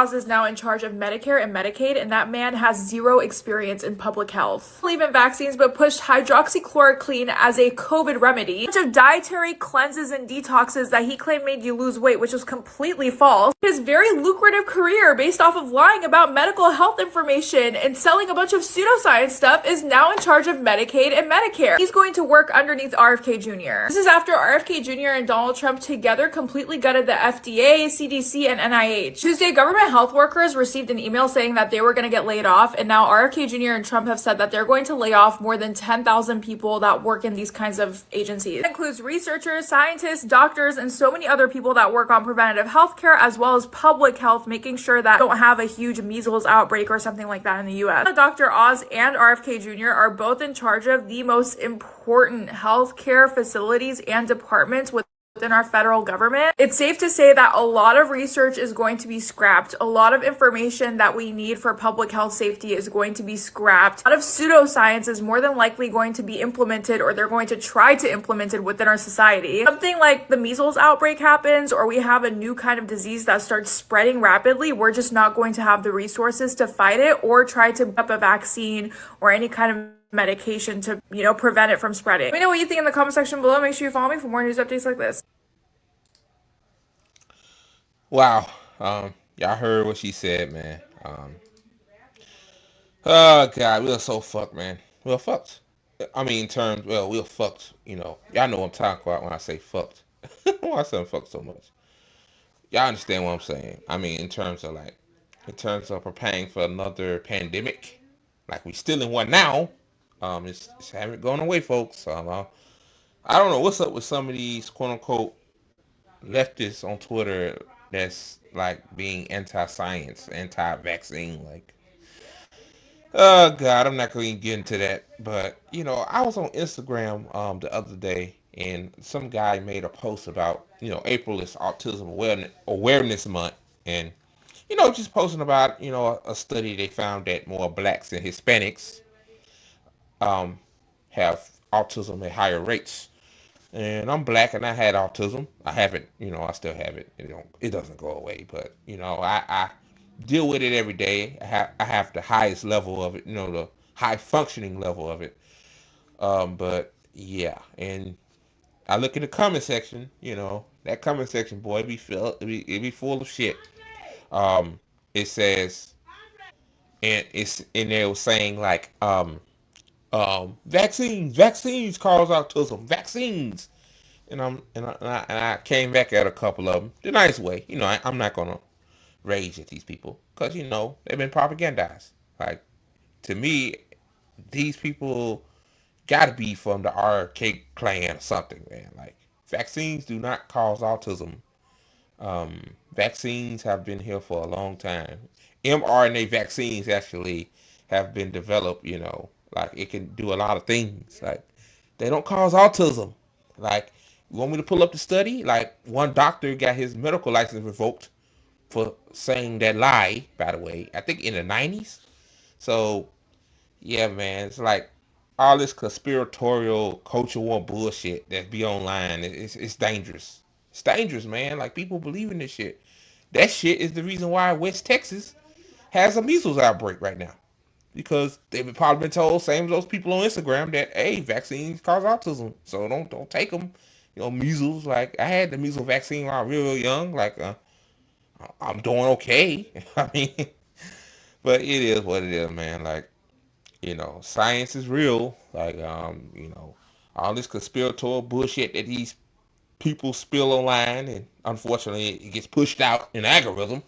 Oz is now in charge of Medicare and Medicaid, and that man has zero experience in public health. Believe in vaccines, but pushed hydroxychloroquine as a COVID remedy. A bunch of dietary cleanses and detoxes that he claimed made you lose weight, which was completely false. His very lucrative career based off of lying about medical health information and selling a bunch of pseudoscience stuff is now in charge of Medicaid and Medicare. He's going to work underneath RFK Jr. This is after RFK Jr. and Donald Trump together completely gutted the FDA, CDC, and NIH. Tuesday, government health workers received an email saying that they were going to get laid off, and now RFK Jr. and Trump have said that they're going to lay off more than 10,000 people that work in these kinds of agencies. It includes researchers, scientists, doctors, and so many other people that work on preventative health care as well as public health, making sure that we don't have a huge measles outbreak or something like that in the US. Dr. Oz and RFK Jr. are both in charge of the most important healthcare facilities and departments within our federal government. It's safe to say that a lot of research is going to be scrapped. A lot of information that we need for public health safety is going to be scrapped. A lot of pseudoscience is more than likely going to be implemented, or they're going to try to implement it within our society. Something like the measles outbreak happens, or we have a new kind of disease that starts spreading rapidly, we're just not going to have the resources to fight it or try to up a vaccine or any kind of medication to, prevent it from spreading. Let me know what you think in the comment section below. Make sure you follow me for more news updates like this. Wow. Y'all heard what she said, man. Oh God, we're so fucked, man. We're fucked. I mean, we're fucked. Y'all know what I'm talking about when I say fucked. Why I say fucked so much? Y'all understand what I'm saying? I mean, in terms of preparing for another pandemic, like we still in one now. It's haven't gone away, folks. I don't know what's up with some of these quote unquote leftists on Twitter that's like being anti-science, anti-vaccine. Like, oh God, I'm not going to get into that. But I was on Instagram the other day, and some guy made a post about April is Autism Awareness Month, and just posting about a study they found that more blacks and Hispanics have autism at higher rates. And I'm black and I had autism. I haven't, I still have it. It doesn't go away, but I deal with it every day. I have the highest level of it, the high functioning level of it. But yeah, and I look in the comment section, that comment section, boy, it be full of shit. It says, and they was saying like, vaccines cause autism, vaccines. And I came back at a couple of them the nice way. I'm not gonna rage at these people because they've been propagandized. Like, to me, these people gotta be from the RK clan or something, man. Like, vaccines do not cause autism. Vaccines have been here for a long time. mRNA vaccines actually have been developed. Like, it can do a lot of things. Like, they don't cause autism. Like, you want me to pull up the study? Like, one doctor got his medical license revoked for saying that lie, by the way, I think in the 90s. So, yeah, man, it's like all this conspiratorial culture war bullshit that be online. It's dangerous. It's dangerous, man. Like, people believe in this shit. That shit is the reason why West Texas has a measles outbreak right now. Because they've probably been told, same as those people on Instagram, that hey, vaccines cause autism, so don't take them. Measles. Like, I had the measles vaccine when I was real young. Like, I'm doing okay. I mean, but it is what it is, man. Like, science is real. Like, all this conspiratorial bullshit that these people spill online, and unfortunately, it gets pushed out in the algorithm.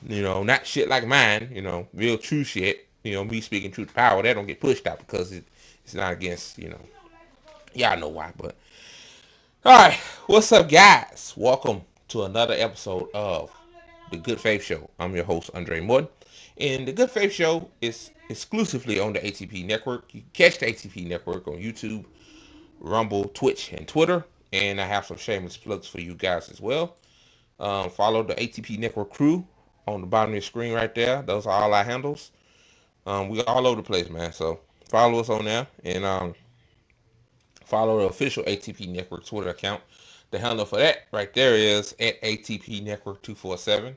Not shit like mine. Real true shit. Me speaking truth to power, that don't get pushed out because it's not against, y'all know why. But all right, what's up, guys? Welcome to another episode of the Good Faith Show. I'm your host, Andre Morton, and the Good Faith Show is exclusively on the ATP Network. You can catch the ATP Network on YouTube, Rumble, Twitch, and Twitter, and I have some shameless plugs for you guys as well. Follow the ATP Network crew on the bottom of your screen right there. Those are all our handles. We all over the place, man. So follow us on there, and follow the official ATP Network Twitter account. The handle for that right there is at ATP Network 247.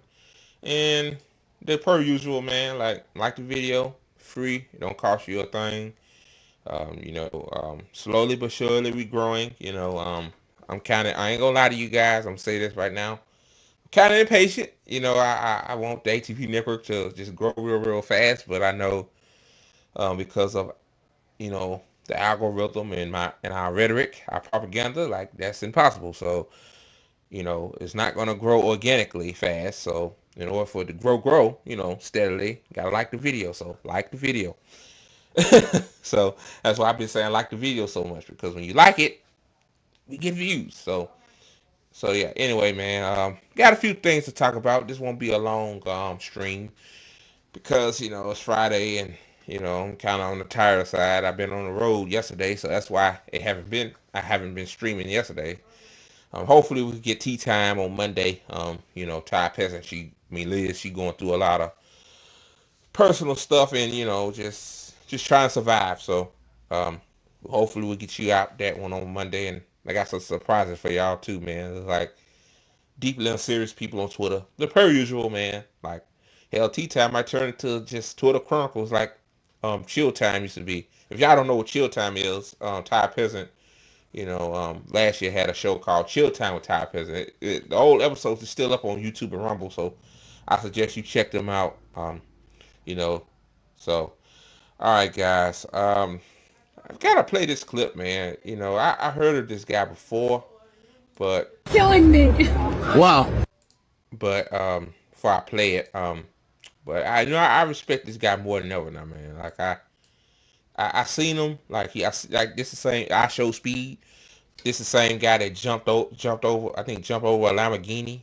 And the per usual, man. Like the video, free. It don't cost you a thing. Slowly but surely we growing. I ain't gonna lie to you guys. I'm gonna say this right now. I'm kind of impatient. I want the ATP network to just grow real fast, but I know because of the algorithm and our rhetoric, our propaganda, like that's impossible. So it's not gonna grow organically fast. So in order for it to grow, steadily, gotta like the video. So like the video. So that's why I've been saying like the video so much because when you like it, we get views. So yeah. Anyway, man, got a few things to talk about. This won't be a long stream because it's Friday and I'm kind of on the tired side. I've been on the road yesterday, so that's why I haven't been streaming yesterday. Hopefully we can get tea time on Monday. Ty Peasant, Liz, she going through a lot of personal stuff and just trying to survive. So um, hopefully we'll get you out that one on Monday. And I got some surprises for y'all too, man. It's like deeply unserious people on Twitter. The per usual, man. Like hell, tea time might turn into just Twitter Chronicles like chill time used to be. If y'all don't know what chill time is, Ty Peasant, last year had a show called Chill Time with Ty Peasant. The old episodes are still up on YouTube and Rumble, so I suggest you check them out. You know, so all right, guys. I've got to play this clip, man. I heard of this guy before, but killing me. Wow. But before I play it, but I respect this guy more than ever now, man. Like I seen him like like this the same. I show speed. This the same guy that jumped over. I think jumped over a Lamborghini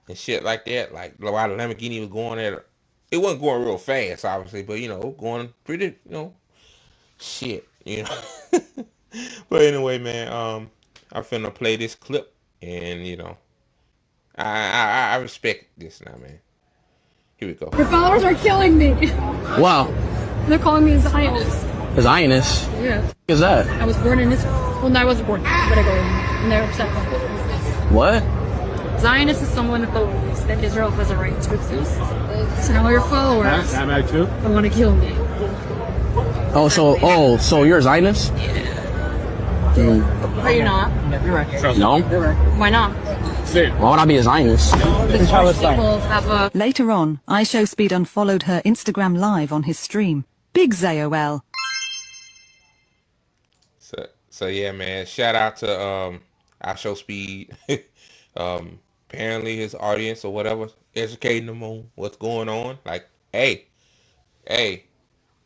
and shit like that. Like while the Lamborghini was going at, it wasn't going real fast, obviously, but going pretty, shit, But anyway, man, I'm finna play this clip, and I respect this now, man. Here we go. Your followers are killing me. Wow. They're calling me a Zionist. A Zionist? Yeah. What is that? I was born in Israel. Well, no, I wasn't born. But I go, and they're upset about this. What? Zionist is someone that believes that Israel has a right to exist. So now your followers Am I too? want to kill me. So you're a Zionist? Are you not? No. Why not? Why would I be a Zionist? Because people have a... Later on, iShowSpeed unfollowed her Instagram live on his stream. Big ZOL. So yeah, man. Shout out to iShowSpeed. Apparently his audience or whatever, educating them on what's going on. Like, hey, I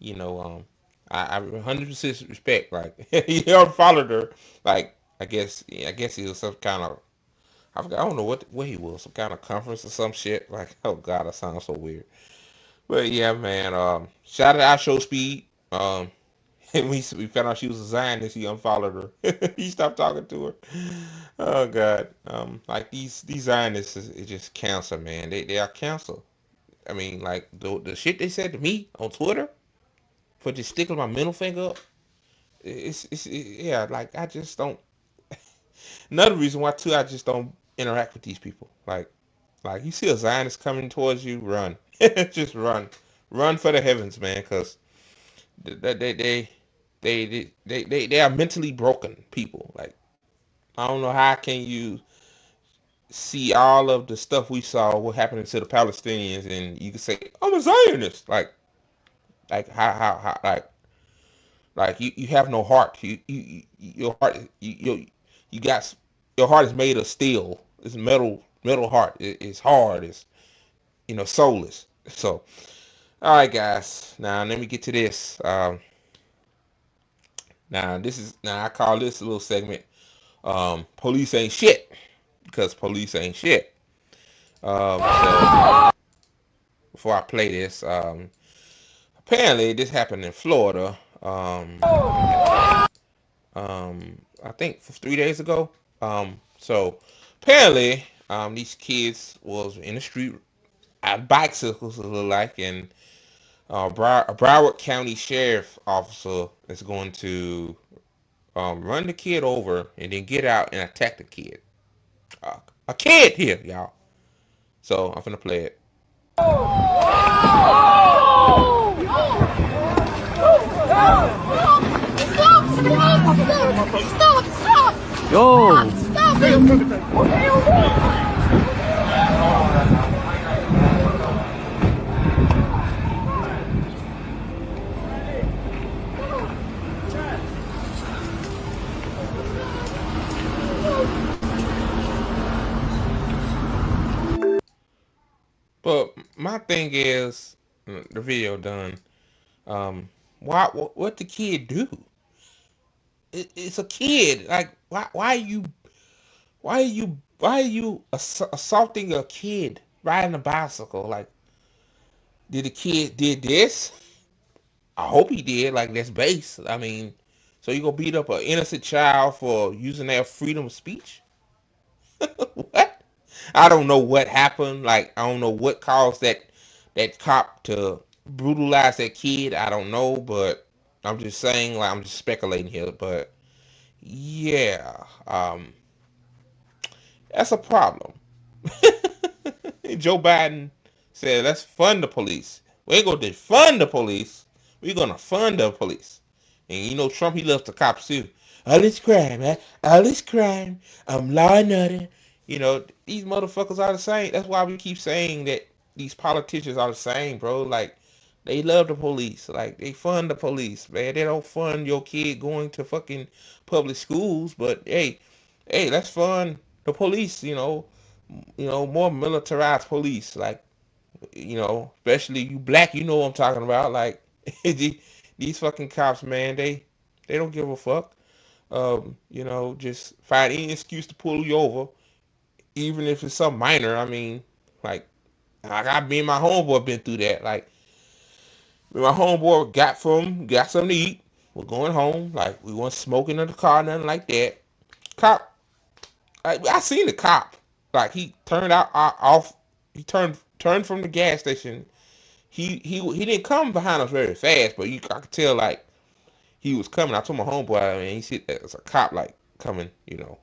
100% respect. Like, you followed her. Like, I guess he was some kind of, I forgot, I don't know what he was, some kind of conference or some shit. Like, oh god, that sounds so weird. But yeah, man. Shout out to iShowSpeed. And we found out she was a Zionist. He unfollowed her. He stopped talking to her. Oh God. Like these Zionists is just cancer, man. They are cancer. I mean, like the shit they said to me on Twitter for just sticking my middle finger up. Yeah. Like I just don't. Another reason why too, I just don't interact with these people. Like you see a Zionist coming towards you, run. Just run for the heavens, man. Cause they are mentally broken people. Like I don't know how can you see all of the stuff we saw what happening to the Palestinians and you can say I'm a Zionist. Like how like you have no heart. Your heart you got your heart is made of steel. It's metal heart. It's hard. It's soulless. So all right, guys. Now let me get to this. Now I call this a little segment. Police ain't shit because police ain't shit. So before I play this, apparently this happened in Florida. I think 3 days ago. So apparently, these kids was in the street, bicycles it look like, and a Broward County Sheriff officer is going to run the kid over and then get out and attack the kid. A kid here, y'all. So I'm gonna play it. Yo. But my thing is, the video done. Why? What the kid do? It's a kid. Like, why are you assaulting a kid riding a bicycle? Like, did the kid did this? I hope he did. Like, that's base. I mean, so you gonna beat up an innocent child for using their freedom of speech? What? I don't know what happened. Like, I don't know what caused that cop to brutalize that kid. I don't know, but I'm just saying. Like, I'm just speculating here, but yeah, that's a problem. Joe Biden said, let's fund the police. We ain't gonna defund the police. We're gonna fund the police. And you know, Trump, he loves the cops too. All this crime, man. All this crime. Law and order. You know, these motherfuckers are the same. That's why we keep saying that these politicians are the same, bro. Like, they love the police. Like, they fund the police, man. They don't fund your kid going to fucking public schools. But hey, let's fund the police, more militarized police, like, especially you black, you know what I'm talking about. Like, these fucking cops, man, they don't give a fuck. Just find any excuse to pull you over, even if it's some minor. I mean, like, me and my homeboy been through that. Like, my homeboy got something to eat. We're going home. Like, we weren't smoking in the car, nothing like that. Cop, I seen the cop. Like, he turned off. He turned from the gas station. He didn't come behind us very fast, but I could tell, like, he was coming. I told my homeboy, man, he said there's a cop, like, coming.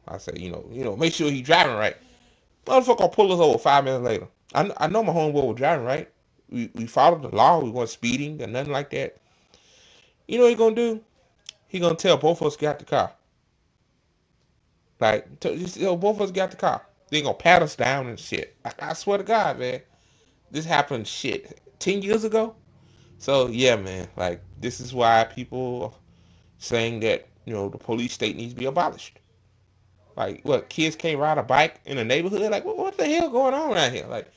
I said, make sure he's driving right. Motherfucker gonna pull us over 5 minutes later. I know my homeboy was driving right. We followed the law. We weren't speeding or nothing like that. You know what he gonna do? He gonna tell both of us to get out the car. Like, just tell both of us to get out the car. They gonna pat us down and shit. I swear to God, man. This happened, 10 years ago. So, yeah, man. Like, this is why people are saying that, the police state needs to be abolished. Like, what, kids can't ride a bike in the neighborhood? Like, what the hell going on around here? Like,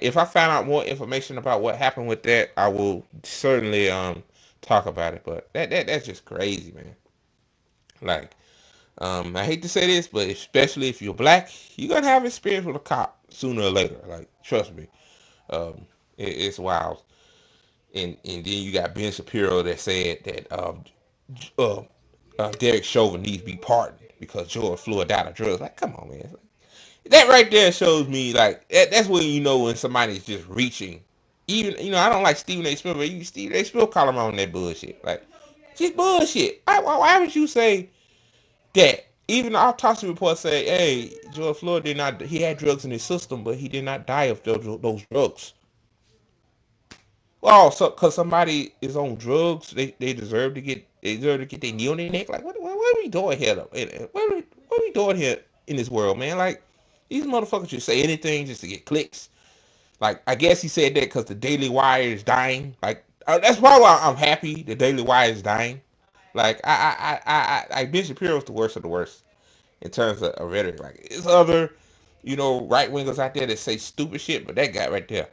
if I find out more information about what happened with that, I will certainly talk about it. But that's just crazy, man. Like, I hate to say this, but especially if you're black, you're gonna have experience with a cop sooner or later. Like, trust me, it's wild. And then you got Ben Shapiro that said that Derek Chauvin needs to be pardoned because George Floyd died of drugs. Like, come on, man. That right there shows me, like, that's when you know when somebody's just reaching. Even, I don't like Stephen A. Smith, but Stephen A. Smith call him on that bullshit. Like, just bullshit. Why would you say that? Even the autopsy report say, hey, George Floyd he had drugs in his system, but he did not die of those drugs. Well, so because somebody is on drugs, they deserve to get their knee on their neck. Like, what are we doing here? What are we doing here in this world, man? Like, these motherfuckers just say anything just to get clicks. Like, I guess he said that because the Daily Wire is dying. Like, that's probably why I'm happy the Daily Wire is dying. Like, I Ben Shapiro's the worst of the worst in terms of rhetoric. Like, it's other, right wingers out there that say stupid shit, but that guy right there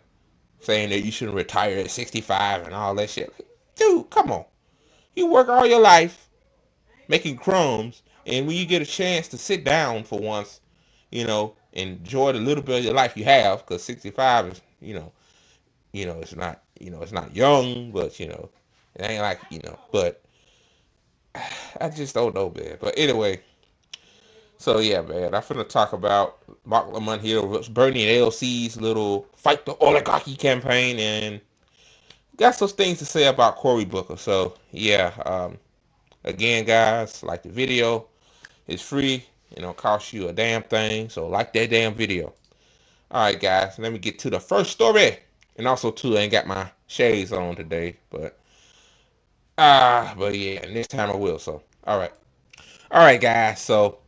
saying that you shouldn't retire at 65 and all that shit. Like, dude, come on. You work all your life making crumbs, and when you get a chance to sit down for once, enjoy the little bit of your life you have, because 65 is, it's not young, but, it ain't like, but I just don't know, man. But anyway, so yeah, man, I'm finna talk about Marc Lamont here, Bernie and LC's little fight the oligarchy campaign, and got some things to say about Cory Booker. So yeah, again, guys, like the video, it's free. It don't cost you a damn thing. So like that damn video. All right, guys, let me get to the first story. And also too, I ain't got my shades on today, but yeah, next time I will. So all right, guys. So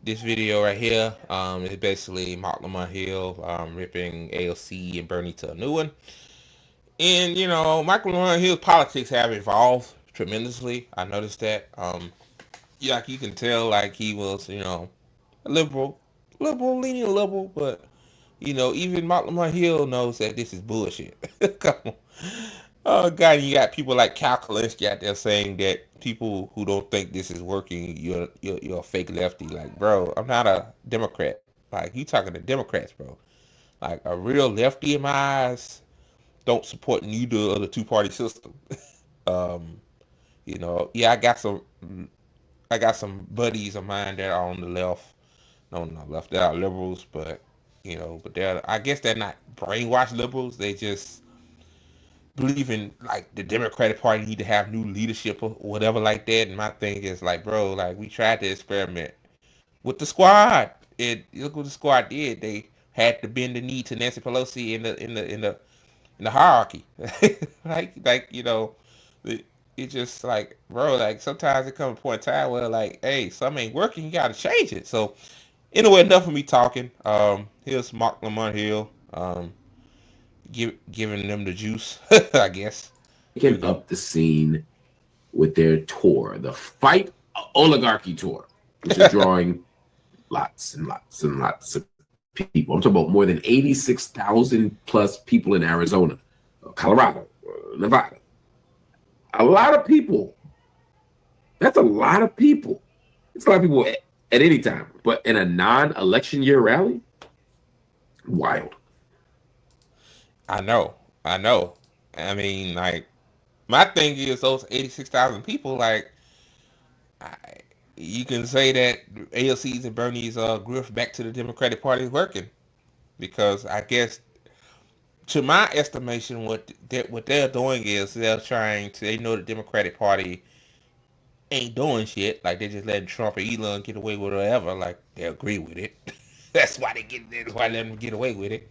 this video right here is basically Marc Lamont Hill ripping AOC and Bernie to a new one. And you know, Marc Lamont Hill's politics have evolved tremendously. I noticed that. Yeah, like you can tell, like he was, you know, a liberal, leaning liberal, but you know, even Marc Lamont Hill knows that this is bullshit. Come on. Oh God, you got people like Cal Kalinske out there saying that people who don't think this is working, you're a fake lefty. Like, bro, I'm not a Democrat. Like, you talking to Democrats, bro. Like, a real lefty in my eyes don't support neither of the two-party system. Um, you know, yeah, I got some buddies of mine that are on the left. No, not left. They are liberals, but you know, but I guess they're not brainwashed liberals. They just believe in like the Democratic Party need to have new leadership or whatever like that. And my thing is like, bro, like we tried to experiment with the squad. It look what the squad did. They had to bend the knee to Nancy Pelosi in the hierarchy. like you know, it just like, bro, like sometimes it comes a point in time where like, hey, something ain't working. You got to change it. So anyway, enough of me talking. Here's Marc Lamont Hill. Giving them the juice, I guess. Picking up the scene with their tour, the Fight Oligarchy Tour, which is drawing lots and lots and lots of people. I'm talking about more than 86,000 plus people in Arizona, Colorado, Nevada. A lot of people. That's a lot of people. It's a lot of people at any time. But in a non-election year rally, wild. I know. I mean, like, my thing is those 86,000 people, like, you can say that AOC's and Bernie's grift back to the Democratic Party is working. Because I guess, to my estimation, what they're doing is they know the Democratic Party ain't doing shit. Like, they're just letting Trump or Elon get away with whatever. Like, they agree with it. That's why that's why they let them get away with it.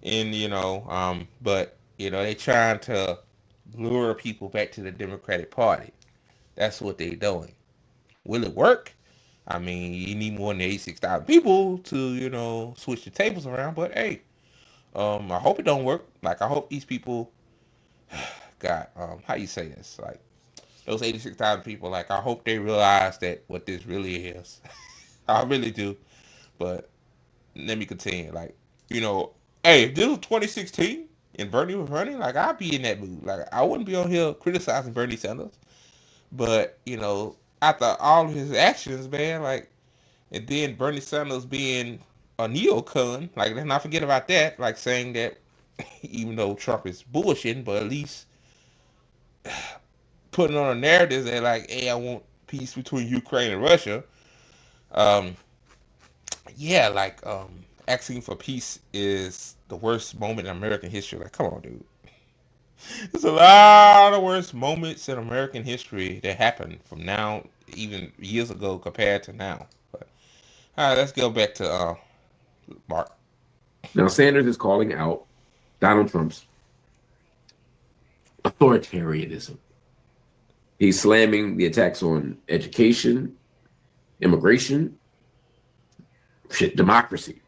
And, you know, but, you know, they trying to lure people back to the Democratic Party. That's what they doing. Will it work? I mean, you need more than 86,000 people to, you know, switch the tables around. But hey, I hope it don't work. Like, I hope these people, God, how you say this? Like, those 86,000 people, like, I hope they realize that what this really is. I really do. But let me continue. Like, you know, hey, if this was 2016 and Bernie was running, like, I'd be in that mood. Like, I wouldn't be on here criticizing Bernie Sanders. But, you know, after all of his actions, man, like, and then Bernie Sanders being a neocon, like, let's not forget about that, like, saying that even though Trump is bullshitting, but at least putting on a narrative that, like, hey, I want peace between Ukraine and Russia. Um, yeah, like, asking for peace is the worst moment in American history. Like, come on, dude. There's a lot of worse moments in American history that happened from now, even years ago, compared to now. But all right, let's go back to Marc. Now, Sanders is calling out Donald Trump's authoritarianism. He's slamming the attacks on education, immigration, democracy.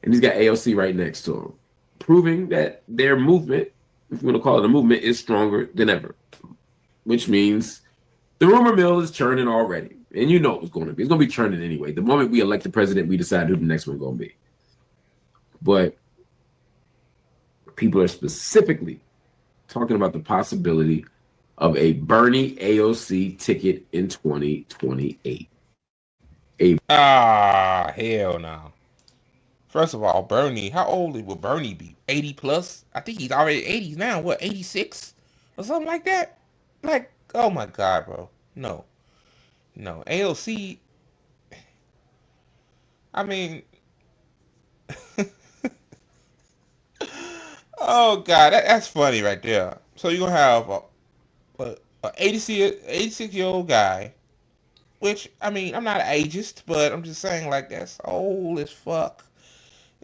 And he's got AOC right next to him, proving that their movement, if you want to call it a movement, is stronger than ever, which means the rumor mill is churning already. And you know it's going to be. It's going to be churning anyway. The moment we elect the president, we decide who the next one's going to be. But people are specifically talking about the possibility of a Bernie AOC ticket in 2028. Hell no. First of all, Bernie, how old will Bernie be? 80 plus? I think he's already 80s now. What, 86? Or something like that? Like, oh my God, bro. No. AOC, I mean, oh God, that's funny right there. So you're going to have a 86-year-old guy, which, I mean, I'm not an ageist, but I'm just saying, like, that's old as fuck.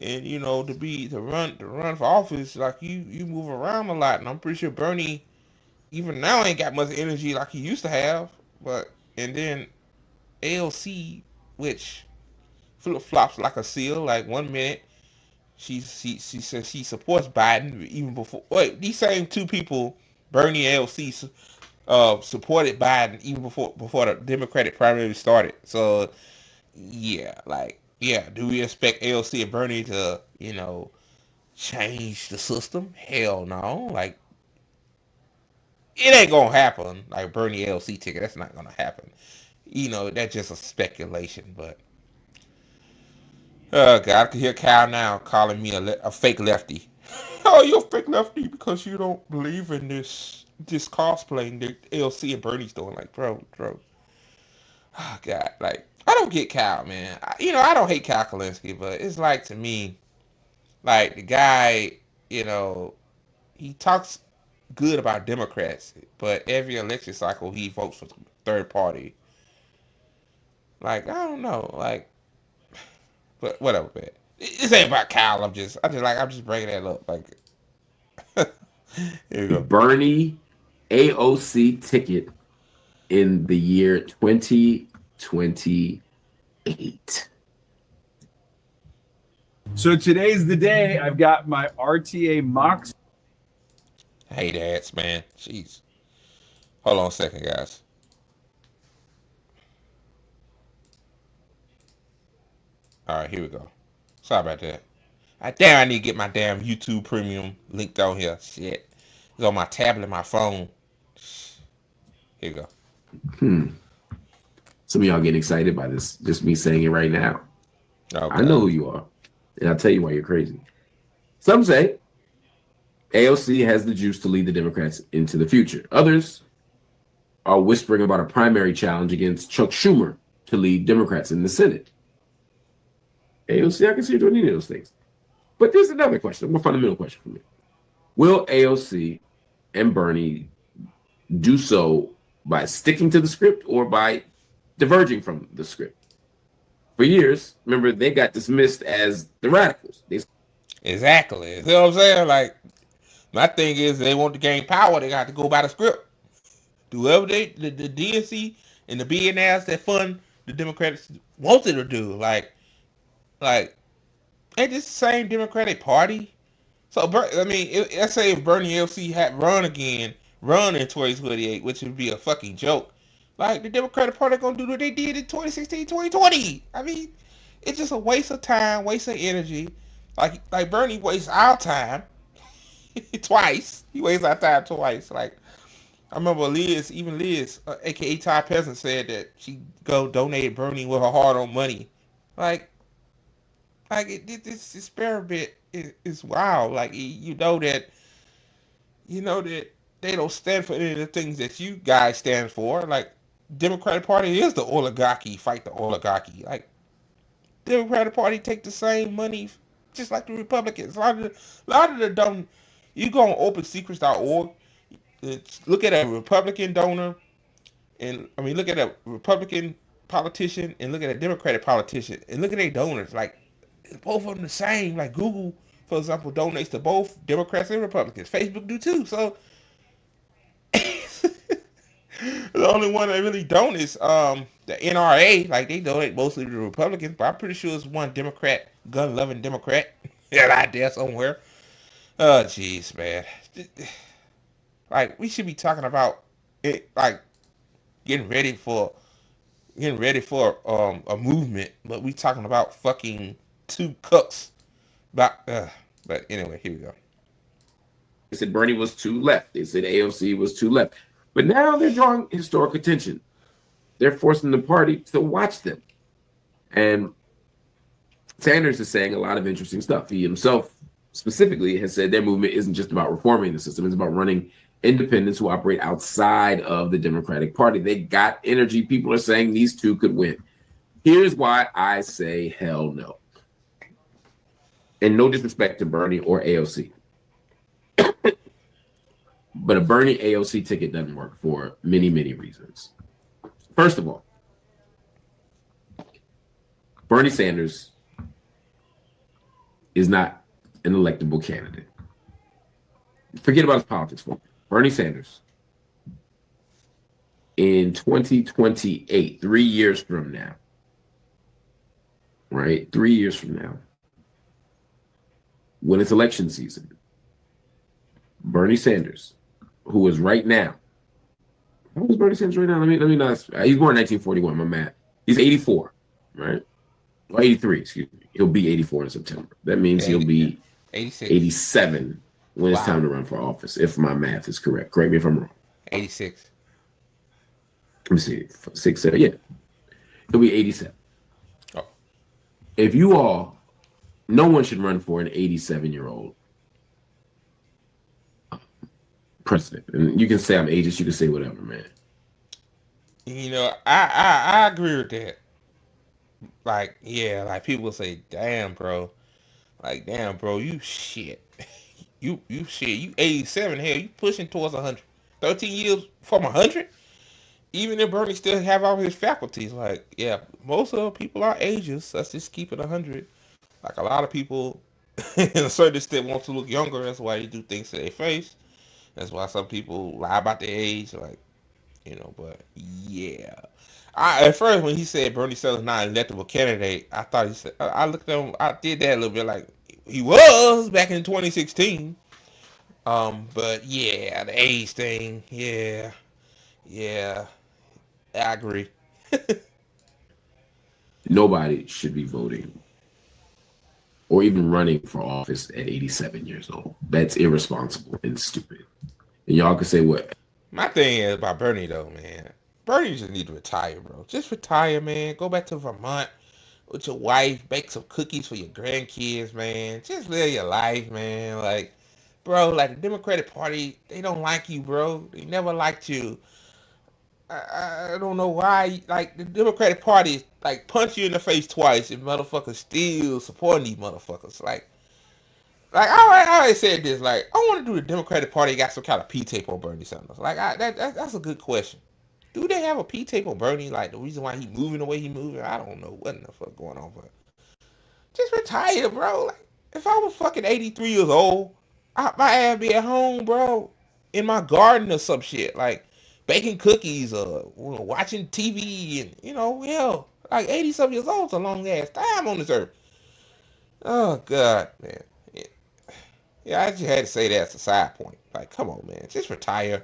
And to run for office, like you move around a lot, and I'm pretty sure Bernie even now ain't got much energy like he used to have. But and then AOC, which flip flops like a seal. Like 1 minute she says she supports Biden even before. Wait, these same two people, Bernie and AOC, supported Biden even before the Democratic primary started. So yeah, do we expect AOC and Bernie to change the system? Hell no. Like it ain't gonna happen. Like Bernie AOC ticket, that's not gonna happen. That's just a speculation. But oh God, I can hear Kyle now calling me a fake lefty. Oh, you're a fake lefty because you don't believe in this cosplaying that AOC and Bernie's doing. Like, bro. Oh God, like I don't get Kyle, man. I don't hate Kyle Kalinske, but it's like to me, like the guy, he talks good about Democrats, but every election cycle he votes for third party. Like I don't know, like, but whatever, man. This ain't about Kyle. I'm just bringing that up. Like, here you go. Bernie AOC ticket in the year 2028. So today's the day. I've got my RTA mocks. Hate ads, man. Jeez. Hold on a second, guys. All right, here we go. Sorry about that. I need to get my damn YouTube Premium linked on here. Shit. It's on my tablet, my phone. Here you go. Some of y'all getting excited by this. Just me saying it right now. Okay. I know who you are. And I'll tell you why you're crazy. Some say AOC has the juice to lead the Democrats into the future. Others are whispering about a primary challenge against Chuck Schumer to lead Democrats in the Senate. AOC, I can see you doing any of those things. But there's another question, a more fundamental question for me. Will AOC and Bernie do so by sticking to the script or by diverging from the script? For years, remember, they got dismissed as the radicals. Exactly. You know what I'm saying? Like, my thing is, they want to gain power, they got to go by the script. Do whatever the DNC and the billionaires that fund the Democrats wanted to do. Like, ain't this the same Democratic Party? So, let's say if Bernie AOC had run in 2028, which would be a fucking joke. Like, the Democratic Party gonna do what they did in 2016, 2020. I mean, it's just a waste of time, waste of energy. Like Bernie wastes our time twice. He wastes our time twice. Like, I remember Liz, aka Ty Peasant, said that she go donate Bernie with her hard-earned money. This experiment is wild. Like, you know that they don't stand for any of the things that you guys stand for. Like, Democratic Party is the oligarchy. Fight the oligarchy. Like, Democratic Party take the same money just like the Republicans. A lot of the dumb. You go on OpenSecrets.org. Look at a Republican donor, look at a Republican politician and look at a Democratic politician and look at their donors. Like, both of them the same. Like, Google, for example, donates to both Democrats and Republicans. Facebook do too. So the only one that really don't is the NRA. Like, they donate mostly to the Republicans, but I'm pretty sure it's one Democrat, gun-loving Democrat out there somewhere. Oh, jeez, man. Like, we should be talking about it, like getting ready for a movement, but we talking about fucking two cucks. But anyway, here we go. They said Bernie was too left. They said AOC was too left. But now they're drawing historic attention. They're forcing the party to watch them. And Sanders is saying a lot of interesting stuff. He himself specifically has said their movement isn't just about reforming the system. It's about running independents who operate outside of the Democratic Party. They got energy. People are saying these two could win. Here's why I say hell no. And no disrespect to Bernie or AOC. But a Bernie AOC ticket doesn't work for many, many reasons. First of all, Bernie Sanders is not an electable candidate. Forget about his politics for me. Bernie Sanders in 2028, 3 years from now, right? 3 years from now, when it's election season, Bernie Sanders, who is right now, how old is Bernie Sanders right now? Let me not. He's born in 1941. My math. He's 84, right? Or 83. Excuse me. He'll be 84 in September. That means he'll be 86. 87 when it's time to run for office. If my math is correct, correct me if I'm wrong. 86. Let me see. 6, 7. Yeah, he'll be 87. Oh. If you all, no one should run for an 87-year-old president. And you can say I'm ageist. You can say whatever, man. You know, I agree with that. Like, yeah, like people say, damn, bro. Like, damn, bro, you shit. You shit. You 87. Hell, you pushing towards 100. 13 years from 100? Even if Bernie still have all his faculties. Like, yeah, most of the people are ages. Let's just keep it 100. Like, a lot of people, in a certain extent, want to look younger. That's why they do things to their face. That's why some people lie about their age. Like, you know, but yeah. At first, when he said Bernie Sanders not an electable candidate, I thought he said, I looked at him, I did that a little bit like he was back in 2016. But yeah, the age thing, yeah, I agree. Nobody should be voting or even running for office at 87 years old. That's irresponsible and stupid. And y'all can say what? My thing is about Bernie though, man. Bernie just need to retire, bro. Just retire, man. Go back to Vermont with your wife, bake some cookies for your grandkids, man. Just live your life, man. Like, bro, like the Democratic Party, they don't like you, bro. They never liked you. I don't know why. Like, the Democratic Party, like, punch you in the face twice and motherfuckers still supporting these motherfuckers. Like I always said this. Like, I want to do the Democratic Party got some kind of P tape on Bernie Sanders. Like, that's a good question. Do they have a P tape on Bernie? Like, the reason why he moving the way he moving? I don't know what in the fuck going on, but just retire, bro. Like, if I was fucking 83 years old, my ass be at home, bro, in my garden or some shit, like baking cookies or watching TV, and yeah, like 80-something years old is a long ass time on this earth. Oh God, man. Yeah, I just had to say that as a side point. Like, come on, man, just retire.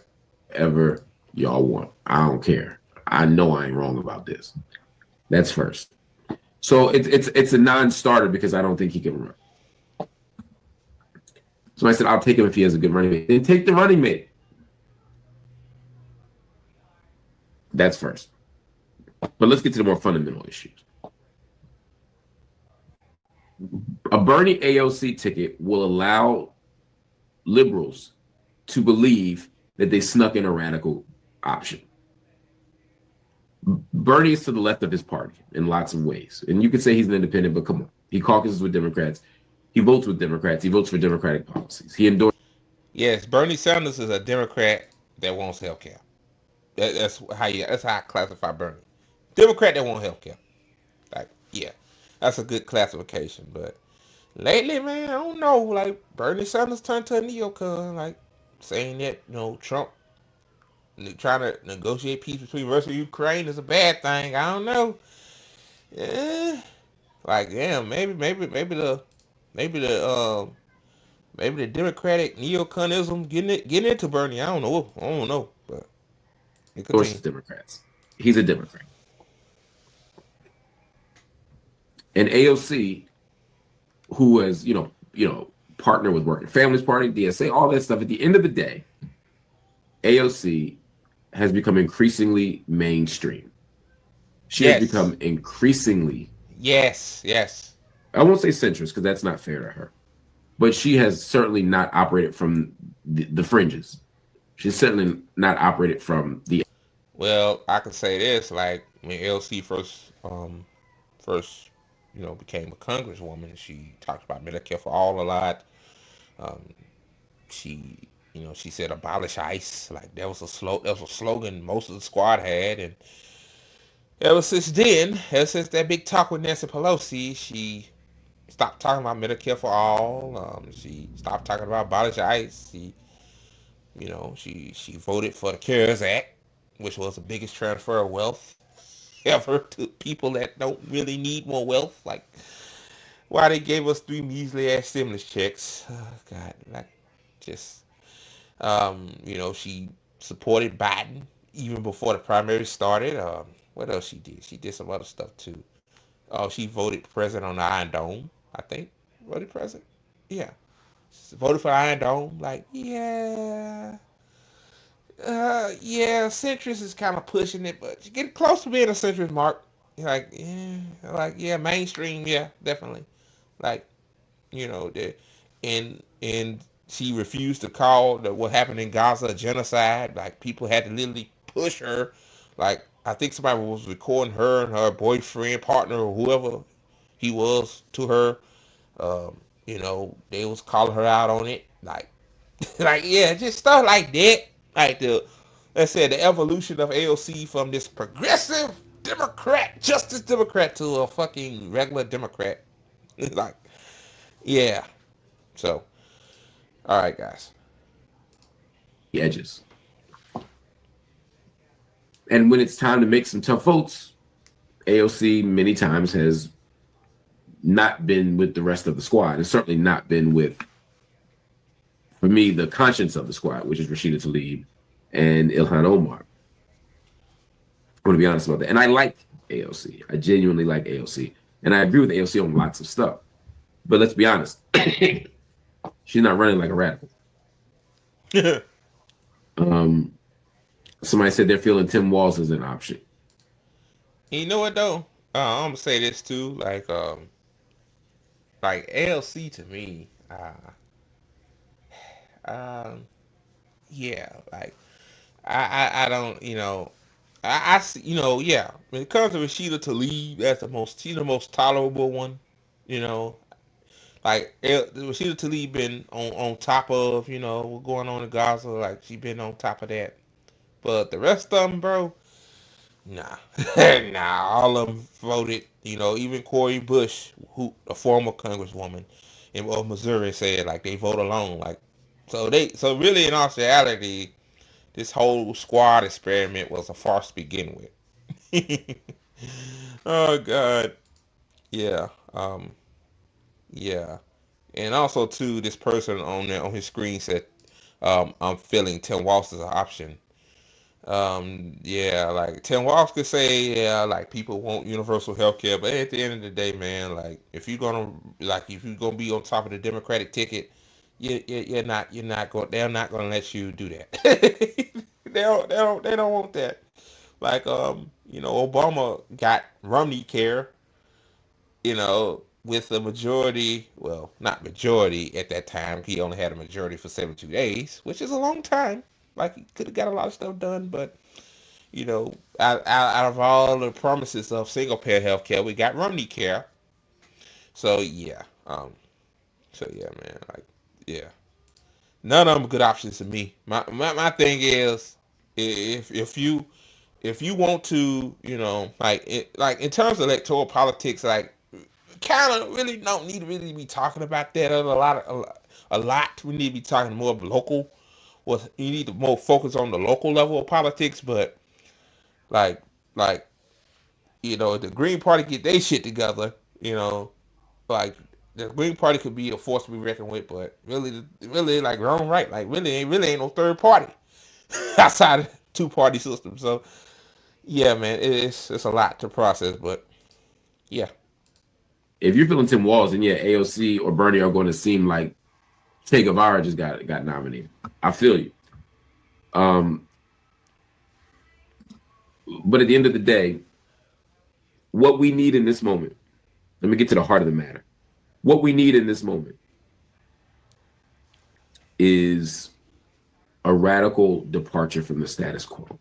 Ever y'all want. I don't care. I know I ain't wrong about this. That's first. So it's a non-starter because I don't think he can run. So I said I'll take him if he has a good running mate. Then take the running mate. That's first. But let's get to the more fundamental issues. A Bernie AOC ticket will allow liberals to believe that they snuck in a radical option. Bernie is to the left of his party in lots of ways. And you could say he's an independent, but come on. He caucuses with Democrats. He votes with Democrats. He votes for Democratic policies. He endorses. Yes, Bernie Sanders is a Democrat that wants health care. That's how I classify Bernie. Democrat that wants health care. Like, yeah, that's a good classification. But lately, man, I don't know. Like, Bernie Sanders turned to a neocon, like saying that Trump trying to negotiate peace between Russia and Ukraine is a bad thing. I don't know. Yeah, like, damn, maybe the Democratic neoconism getting into Bernie. I don't know, but endorses Democrats. He's a Democrat. And AOC, who has partner with Working Families Party, DSA, all that stuff. At the end of the day, AOC has become increasingly mainstream. She has become increasingly. Yes. I won't say centrist because that's not fair to her. But she has certainly not operated from the fringes. She's certainly not operated from the. Well, I can say this: like when AOC first became a congresswoman, she talked about Medicare for all a lot. She said abolish ICE. Like that was a slogan most of the squad had, and ever since that big talk with Nancy Pelosi, she stopped talking about Medicare for all. She stopped talking about abolish ICE. She voted for the CARES Act, which was the biggest transfer of wealth ever to people that don't really need more wealth. Like, why they gave us 3 measly ass stimulus checks? Oh, God, like, just she supported Biden even before the primary started. What else she did? She did some other stuff too. Oh, she voted president on the Iron Dome, I think. Voted president? Yeah. She voted for Iron Dome. Like, yeah. Yeah, centrist is kind of pushing it, but you get close to being a centrist, Mark. Yeah, mainstream, yeah, definitely. Like, and she refused to call what happened in Gaza a genocide. Like, people had to literally push her. Like, I think somebody was recording her and her boyfriend, partner, or whoever he was to her. They was calling her out on it. Like, yeah, just stuff like that. Like let's say the evolution of AOC from this progressive Democrat, Justice Democrat, to a fucking regular Democrat. Like, yeah. So, all right, guys. The edges. And when it's time to make some tough votes, AOC many times has not been with the rest of the squad, and certainly not been with, for me, the conscience of the squad, which is Rashida Tlaib and Ilhan Omar. I'm going to be honest about that. And I like AOC. I genuinely like AOC. And I agree with AOC on lots of stuff. But let's be honest. She's not running like a radical. Somebody said they're feeling Tim Walz as an option. You know what, though? I'm going to say this, too. Like AOC to me, yeah, like, I don't, I see, yeah. When it comes to Rashida Tlaib, she's the most tolerable one, Like, Rashida Tlaib been on top of, what's going on in Gaza. Like, she been on top of that. But the rest of them, bro, nah, nah. All of them voted. Even Cori Bush, who a former congresswoman in Missouri, said like they vote alone. Like, so really, in all reality, this whole squad experiment was a farce to begin with. Oh God, yeah, yeah, and also too, this person on his screen said, "I'm feeling Tim Walz as an option." Yeah, like Tim Walz could say, yeah, like people want universal health care, but at the end of the day, man, like if you're gonna be on top of the Democratic ticket, you're not going. They're not gonna let you do that. They don't want that. Like, Obama got Romney Care, with a majority. Well, not majority at that time. He only had a majority for 72 days, which is a long time. Like, he could have got a lot of stuff done, but out of all the promises of single payer health care, we got Romney Care. So yeah, man, like, yeah, none of them are good options to me. My thing is, if you want to, like in terms of electoral politics, like, kind of really don't need to really be talking about that a lot. We need to be talking more of local. Well, you need to more focus on the local level of politics, but like the Green Party get their shit together, like the Green Party could be a force to be reckoned with, but really like wrong, right, like really ain't no third party outside of two-party system. So yeah, man, it's a lot to process, but yeah. If you're feeling Tim Walz, then yeah, AOC or Bernie are going to seem like Che Guevara just got nominated. I feel you. But at the end of the day, what we need in this moment, let me get to the heart of the matter. What we need in this moment is a radical departure from the status quo.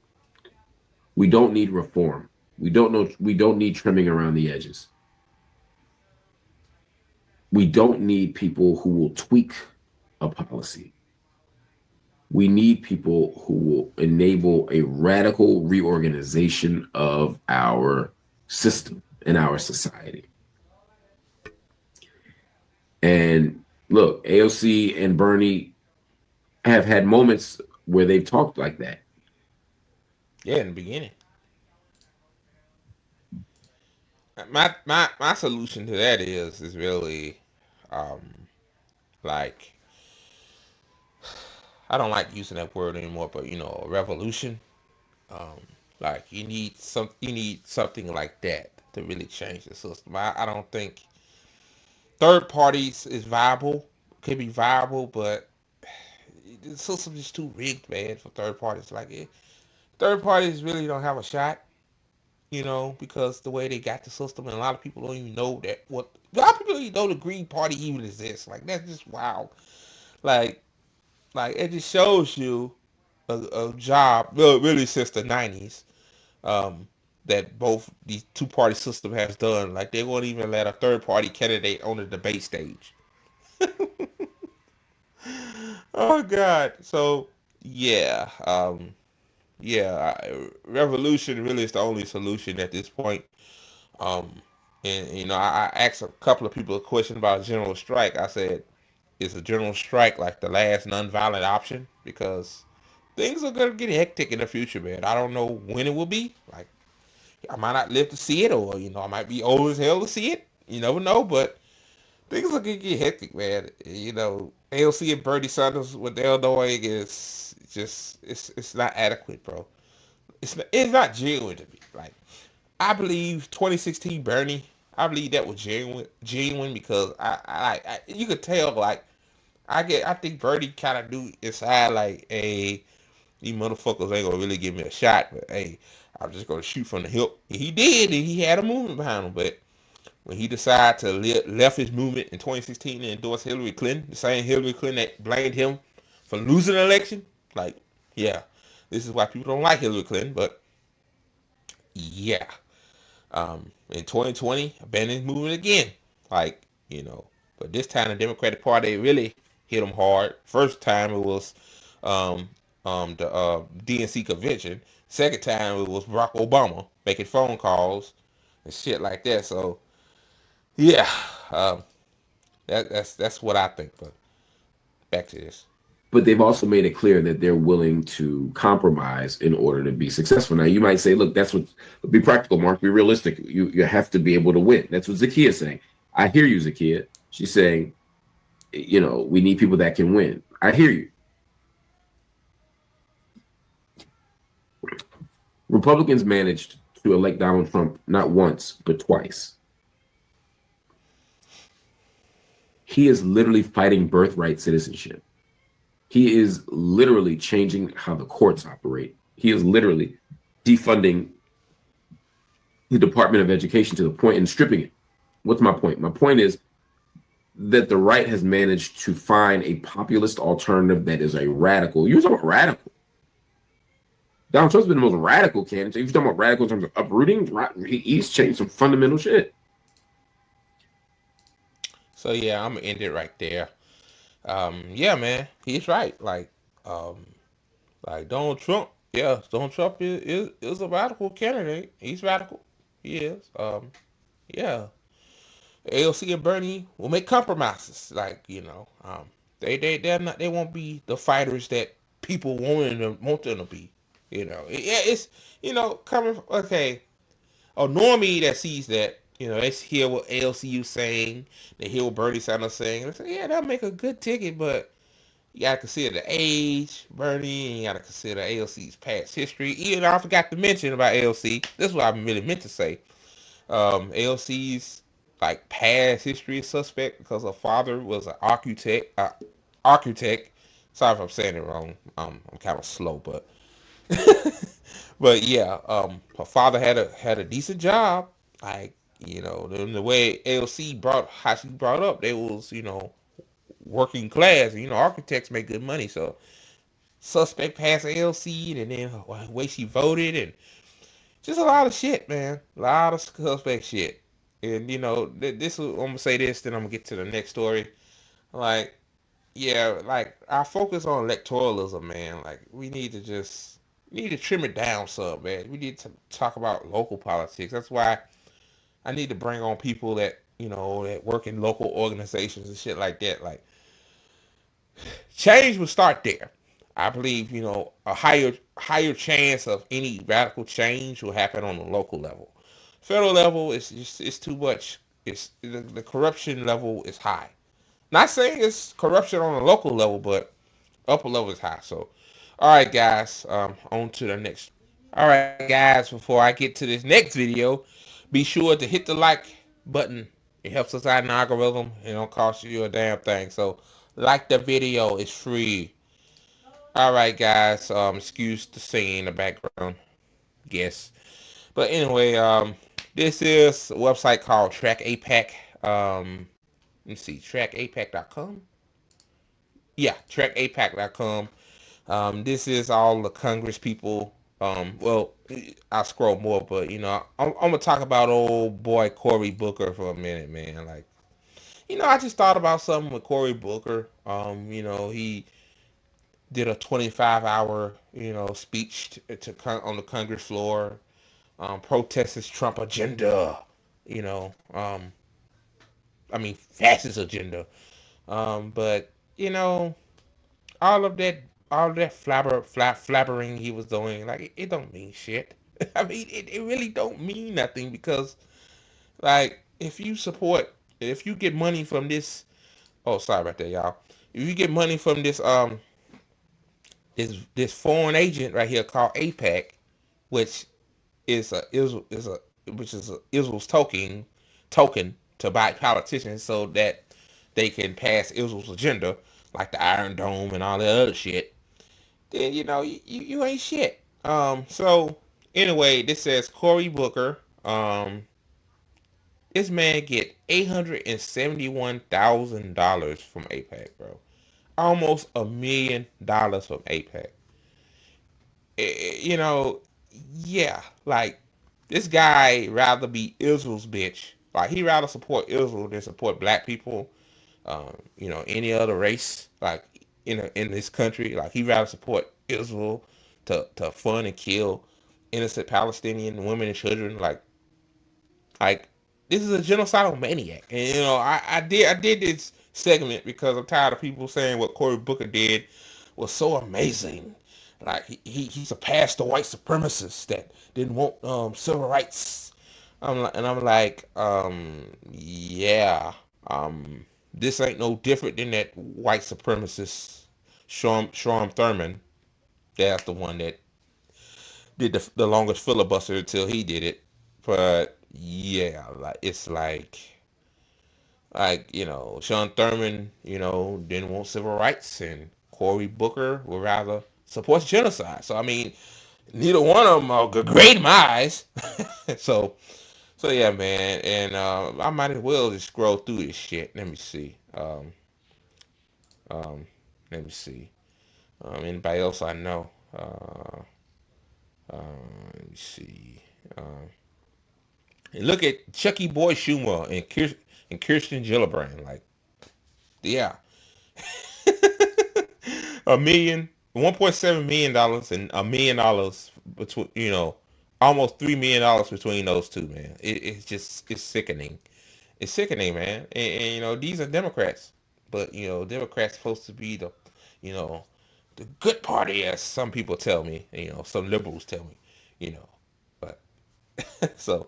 We don't need reform. We don't need trimming around the edges. We don't need people who will tweak a policy. We need people who will enable a radical reorganization of our system and our society. And look, AOC and Bernie have had moments where they've talked like that. Yeah, in the beginning. My solution to that is really um like I don't like using that word anymore, but a revolution. Um, like you need something like that to really change the system. I don't think third parties is viable, could be viable, but the system is too rigged, man, for third parties. Third parties really don't have a shot, because the way they got the system, and a lot of people don't even know that a lot of people don't even know the Green Party even exists. Like that's just wild. Like it just shows you a job, really since the '90s, um, that both these two-party system has done. Like they won't even let a third-party candidate on the debate stage. Oh God. So yeah, revolution really is the only solution at this point. Um, and I asked a couple of people a question about a general strike. I said, is a general strike like the last nonviolent option? Because things are gonna get hectic in the future, man. I don't know when it will be. Like I might not live to see it, or I might be old as hell to see it. You never know, but things are gonna get hectic, man. AOC and Bernie Sanders, what they're doing is just it's not adequate, bro. It's not genuine to me. Like I believe 2016 Bernie, I believe that was genuine because you could tell like I think Bernie kind of knew inside like, hey, these motherfuckers ain't gonna really give me a shot, but hey, I'm just gonna shoot from the hip. And he did, and he had a movement behind him. But when he decided to left his movement in 2016 and endorse Hillary Clinton, the same Hillary Clinton that blamed him for losing the election, like, yeah, this is why people don't like Hillary Clinton. But yeah, in 2020, abandoned his movement again, like But this time the Democratic Party really hit him hard. First time it was um, the DNC convention. Second time it was Barack Obama making phone calls and shit like that. So yeah, um, that's what I think. But back to this. But they've also made it clear that they're willing to compromise in order to be successful. Now, you might say, look, that's what, be practical, Mark, be realistic. You have to be able to win. That's what Zakia's saying. I hear you, Zakia. She's saying, we need people that can win. I hear you. Republicans managed to elect Donald Trump not once, but twice. He is literally fighting birthright citizenship. He is literally changing how the courts operate. He is literally defunding the Department of Education to the point and stripping it. What's my point? My point is that the right has managed to find a populist alternative that is a radical. You're talking about radical. Donald Trump's been the most radical candidate. If you're talking about radical in terms of uprooting, he's changed some fundamental shit. So yeah, I'm gonna end it right there. Yeah, man, he's right. Like Donald Trump. Yeah, Donald Trump is a radical candidate. He's radical. He is. Yeah. AOC and Bernie will make compromises. They won't be the fighters that people want them to be. It's coming. Okay, a normie that sees that, they hear what ALCU saying, they hear what Bernie Sanders saying, and they say, yeah, that'll make a good ticket, but you gotta consider the age, Bernie, and you gotta consider ALC's past history. Even I forgot to mention about ALC. This is what I really meant to say. ALC's like past history is suspect because her father was an architect. Architect. Sorry if I'm saying it wrong. I'm kind of slow, but but yeah, her father had a decent job. Like the way ALC how she brought up, they was working class. Architects make good money, so suspect past ALC, and then the way she voted, and just a lot of shit, man. A lot of suspect shit. And I'm gonna say this, then I'm gonna get to the next story. Like, yeah, like I focus on electoralism, man. Like we need to trim it down some, man. We need to talk about local politics. That's why I need to bring on people that that work in local organizations and shit like that. Like, change will start there. I believe, a higher chance of any radical change will happen on the local level. Federal level is just it's too much. It's the corruption level is high. Not saying it's corruption on the local level, but upper level is high. So, all right, guys, on to the next. All right, guys, before I get to this next video, be sure to hit the like button. It helps us out in the algorithm. It don't cost you a damn thing. So, like the video. It's free. All right, guys. Excuse the singing in the background. Guess. But anyway, this is a website called Track APAC. Let me see, trackapac.com. Yeah, trackapac.com. This is all the Congress people. Well, I'll scroll more, but I'm gonna talk about old boy Cory Booker for a minute, man. Like, I just thought about something with Cory Booker. He did a 25-hour, speech on the Congress floor, protest his Trump agenda. Fascist agenda. But all of that flabbering he was doing, like, it don't mean shit. I mean, it really don't mean nothing, because, like, if you get money from this, oh, sorry about that, y'all. If you get money from this foreign agent right here called APAC, which is Israel's token to buy politicians so that they can pass Israel's agenda, like the Iron Dome and all that other shit, then you ain't shit. So anyway, this says Cory Booker. This man get $871,000 from APAC, bro. Almost $1 million from APAC. Yeah, like, this guy rather be Israel's bitch. Like, he rather support Israel than support black people. Any other race, like, in this country. Like, he rather support Israel to fund and kill innocent Palestinian women and children. Like this is a genocidal maniac. And I did this segment because I'm tired of people saying what Cory Booker did was so amazing. Like, he surpassed the white supremacists that didn't want civil rights. I'm like, yeah. This ain't no different than that white supremacist Strom Thurmond. That's the one that did the longest filibuster until he did it. But yeah, like, it's like Sean Thurmond, didn't want civil rights, and Cory Booker would rather support genocide. So I mean, neither one of them are great in my eyes. So yeah, man, and I might as well just scroll through this shit. Let me see. Let me see. Anybody else I know? Let me see. And look at Chucky Boy Schumer and Kirsten Gillibrand. Like, yeah. $1.7 million and $1 million between, almost $3 million between those two, man. It's sickening. It's sickening, man. And these are Democrats, but Democrats supposed to be the the good party, as some people tell me. Some liberals tell me. But so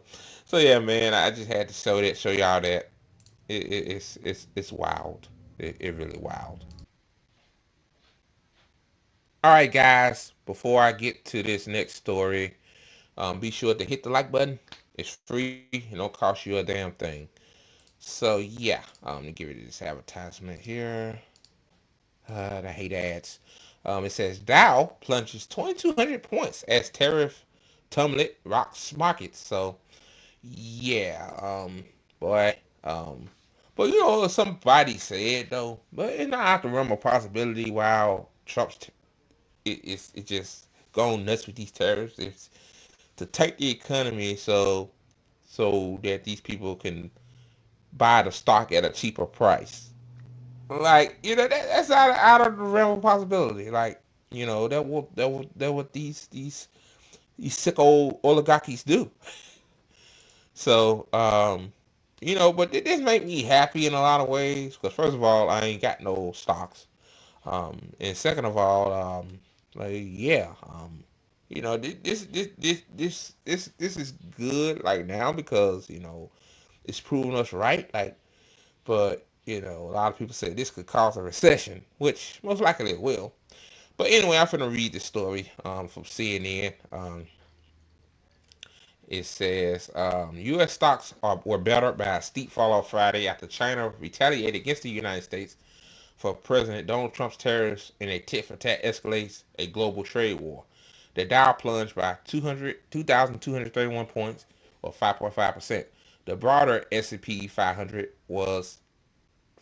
yeah, man. I just had to show y'all that it's wild. It really wild. All right, guys. Before I get to this next story, be sure to hit the like button. It's free. It don't cost you a damn thing. So yeah, let me give you this advertisement here. I hate ads. It says Dow plunges 2,200 points as tariff tumult rocks markets. So yeah, boy. But somebody said though, but it's not out the realm of possibility. While Trump's it's just going nuts with these tariffs. It's to take the economy so that these people can buy the stock at a cheaper price. Like, that's out of the realm of possibility. Like, that what these sick old oligarchies do. So but this make me happy in a lot of ways. Because first of all, I ain't got no stocks. And second of all, like yeah, this is good like now because it's proving us right. Like, but a lot of people say this could cause a recession, which most likely it will. But anyway, I'm gonna read the story from CNN. It says U.S. stocks were better by a steep fall off Friday after China retaliated against the United States for President Donald Trump's tariffs in a tit-for-tat escalates a global trade war. The Dow plunged by 2,231 points, or 5.5%. The broader S&P 500 was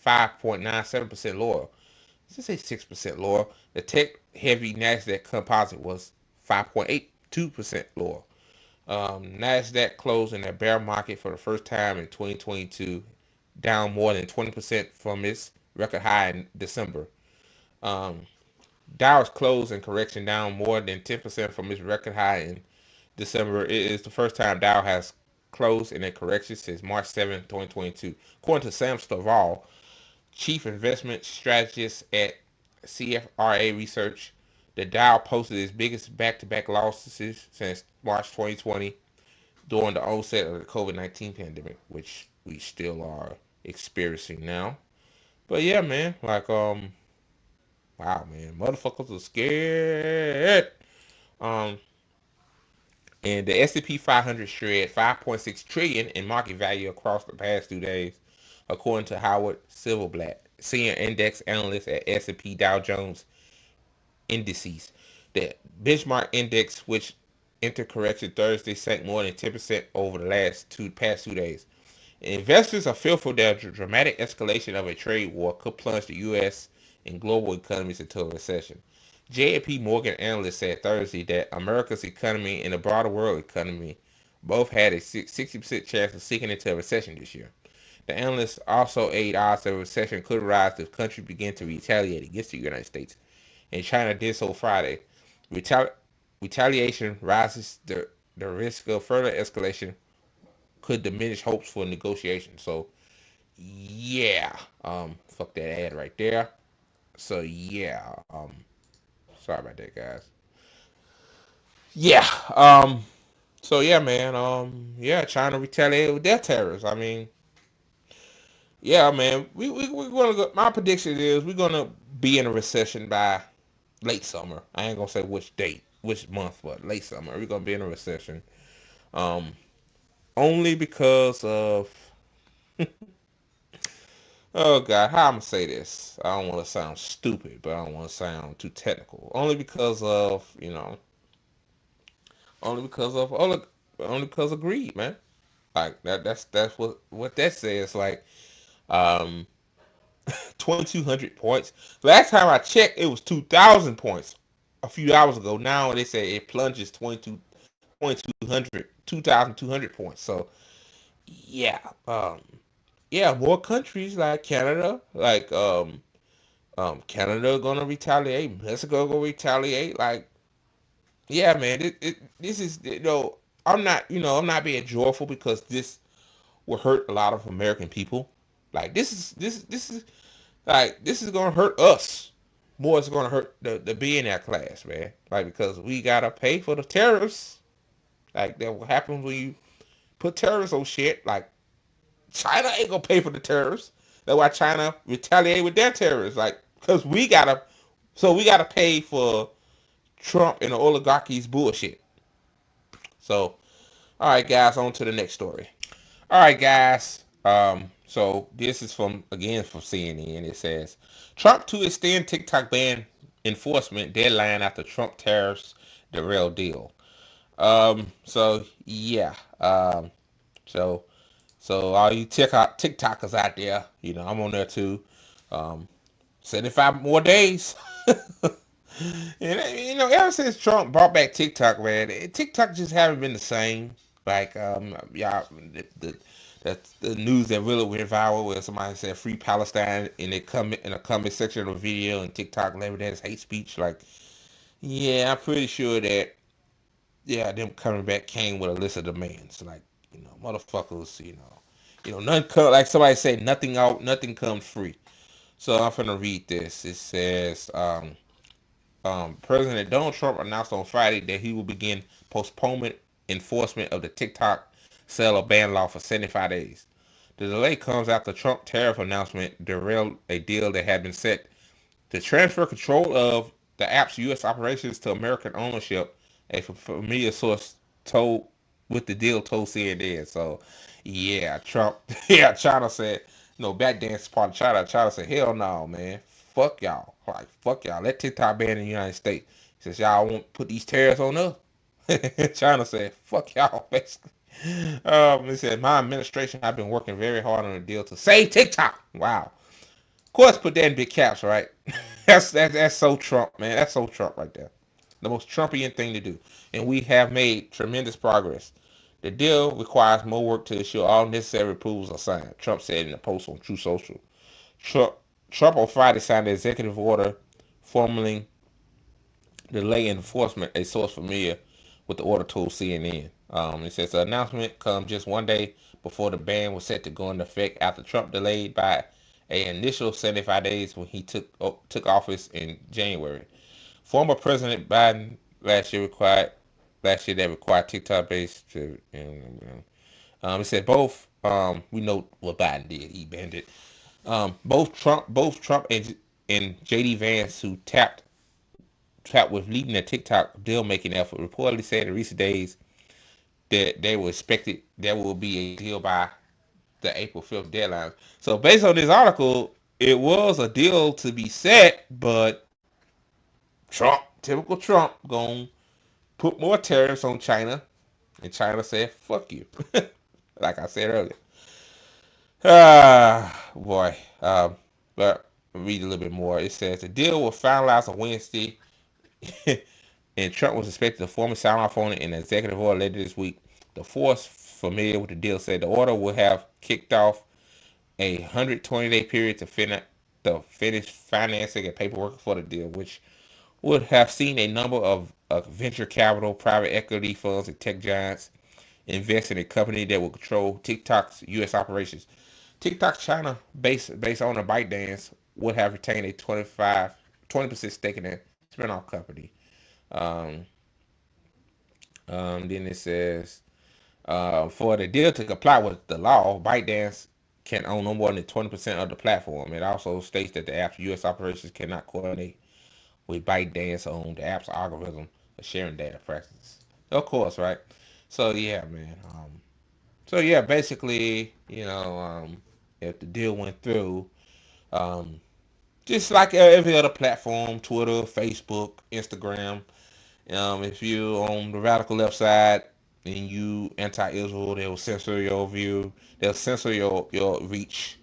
5.97% lower. Let's say 6% lower. The tech-heavy Nasdaq Composite was 5.82% lower. Nasdaq closed in a bear market for the first time in 2022, down more than 20% from its record high in December. Dow's closed in correction down more than 10% from its record high in December. It is the first time Dow has closed in a correction since March 7, 2022. According to Sam Stovall, chief investment strategist at CFRA Research, the Dow posted its biggest back-to-back losses since March 2020 during the onset of the COVID-19 pandemic, which we still are experiencing now. But yeah, man, like wow, man, motherfuckers are scared. Um, and the S&P 500 shred 5.6 trillion in market value across the past 2 days, according to Howard Silverblatt, senior index analyst at S&P Dow Jones Indices. The benchmark index, which entered correction Thursday, sank more than 10% over the past 2 days. Investors are fearful that a dramatic escalation of a trade war could plunge the U.S. and global economies into a recession. J.P. Morgan analysts said Thursday that America's economy and the broader world economy both had a 60% chance of sinking into a recession this year. The analysts also aid odds that a recession could rise if countries begin to retaliate against the United States, and China did so Friday. Retaliation rises the risk of further escalation could diminish hopes for negotiation. So yeah, fuck that ad right there. So yeah, sorry about that, guys. Yeah, so yeah, man, yeah, China retaliated with their tariffs. I mean, yeah, man, we're gonna go. My prediction is we're gonna be in a recession by late summer. I ain't gonna say which date, which month, but late summer. We're gonna be in a recession. Um, only because of oh God, how I'm gonna say this? I don't want to sound stupid, but I don't want to sound too technical. Only because of only because of only because of greed, man. Like that's what that says. Like um, 2,200 points. Last time I checked, it was 2,000 points a few hours ago. Now they say it plunges 2,200 points. So yeah, yeah, more countries like Canada, like Canada gonna retaliate. Mexico gonna retaliate. Like, yeah, man, this is I'm not being joyful because this will hurt a lot of American people. Like this is gonna hurt us more. It's gonna hurt the billionaire class, man. Like because we gotta pay for the tariffs. Like that will happen when you put tariffs on shit. Like China ain't gonna pay for the tariffs. That's why China retaliate with their tariffs. Like because we gotta pay for Trump and the oligarchy's bullshit. So, all right, guys, on to the next story. All right, guys. So this is from CNN. It says Trump to extend TikTok ban enforcement deadline after Trump tariffs derail deal. So yeah. So all you TikTokers out there, I'm on there too. 75 more days. And ever since Trump brought back TikTok, man, TikTok just haven't been the same. Like, y'all, the news that really went viral where somebody said "Free Palestine" and they come in a comment section of a video and TikTok labeled that as hate speech. Like, yeah, I'm pretty sure that them coming back came with a list of demands. Like, motherfuckers, Nothing come, like somebody said, nothing comes free. So I'm gonna read this. It says, President Donald Trump announced on Friday that he will begin postponement enforcement of the TikTok seller ban law for 75 days. The delay comes after Trump tariff announcement derailed a deal that had been set to transfer control of the app's U.S. operations to American ownership. A familiar source told told CNN. So, yeah, Trump, yeah, China said, back dance part of China. China said, hell no, man, fuck y'all, like fuck y'all. Let TikTok ban in the United States. Since y'all won't put these tariffs on us. China said, fuck y'all, basically. It said, my administration, I've been working very hard on a deal to save TikTok. Wow. Of course, put that in big caps, right? That's so Trump, man. That's so Trump right there. The most Trumpian thing to do. And we have made tremendous progress. The deal requires more work to ensure all necessary approvals are signed, Trump said in a post on True Social. Trump on Friday signed an executive order formally delay enforcement, a source familiar with the order told CNN. It says the announcement comes just one day before the ban was set to go into effect after Trump delayed by an initial 75 days when he took office in January. Former President Biden last year that required TikTok based to. It said both. We know what Biden did. He banned it. Both Trump and JD Vance, who tapped with leading the TikTok deal making effort, reportedly said in recent days that they were expected there will be a deal by the April 5th deadline. So based on this article, it was a deal to be set, but typical Trump, gonna put more tariffs on China, and China said, fuck you. Like I said earlier. Boy. But read a little bit more. It says the deal was finalized on Wednesday, and Trump was expected to formally sign off on it in an executive order later this week. The force familiar with the deal said the order would have kicked off a 120-day period to finish financing and paperwork for the deal, which would have seen a number of venture capital, private equity funds, and tech giants invest in a company that will control TikTok's U.S. operations. TikTok China based on a ByteDance would have retained a 20% stake in the spinoff company. Then it says, for the deal to comply with the law, ByteDance can own no more than 20% of the platform. It also states that the app's U.S. operations cannot coordinate with ByteDance on the app's algorithm of sharing data practices. Of course, right? So yeah, man. Basically, if the deal went through, just like every other platform, Twitter, Facebook, Instagram, if you on the radical left side and you anti-Israel, they'll censor your view. They'll censor your reach.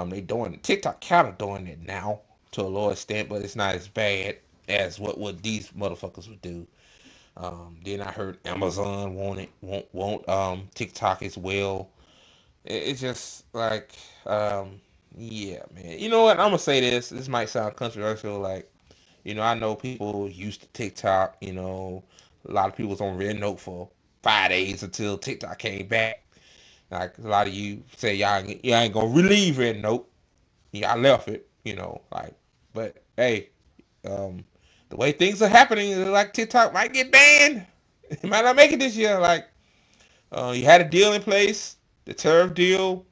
They doing TikTok kind of doing it now to a lower extent, but it's not as bad as what these motherfuckers would do. Then I heard Amazon want TikTok as well. It's just like, yeah, man. You know what? I'm gonna say this. This might sound controversial. Like, I know people used to TikTok. A lot of people was on Red Note for 5 days until TikTok came back. Like a lot of you say, y'all ain't gonna relieve Red Note. Y'all left it. But hey, the way things are happening, like TikTok might get banned. It might not make it this year. Like, you had a deal in place, the tariff deal,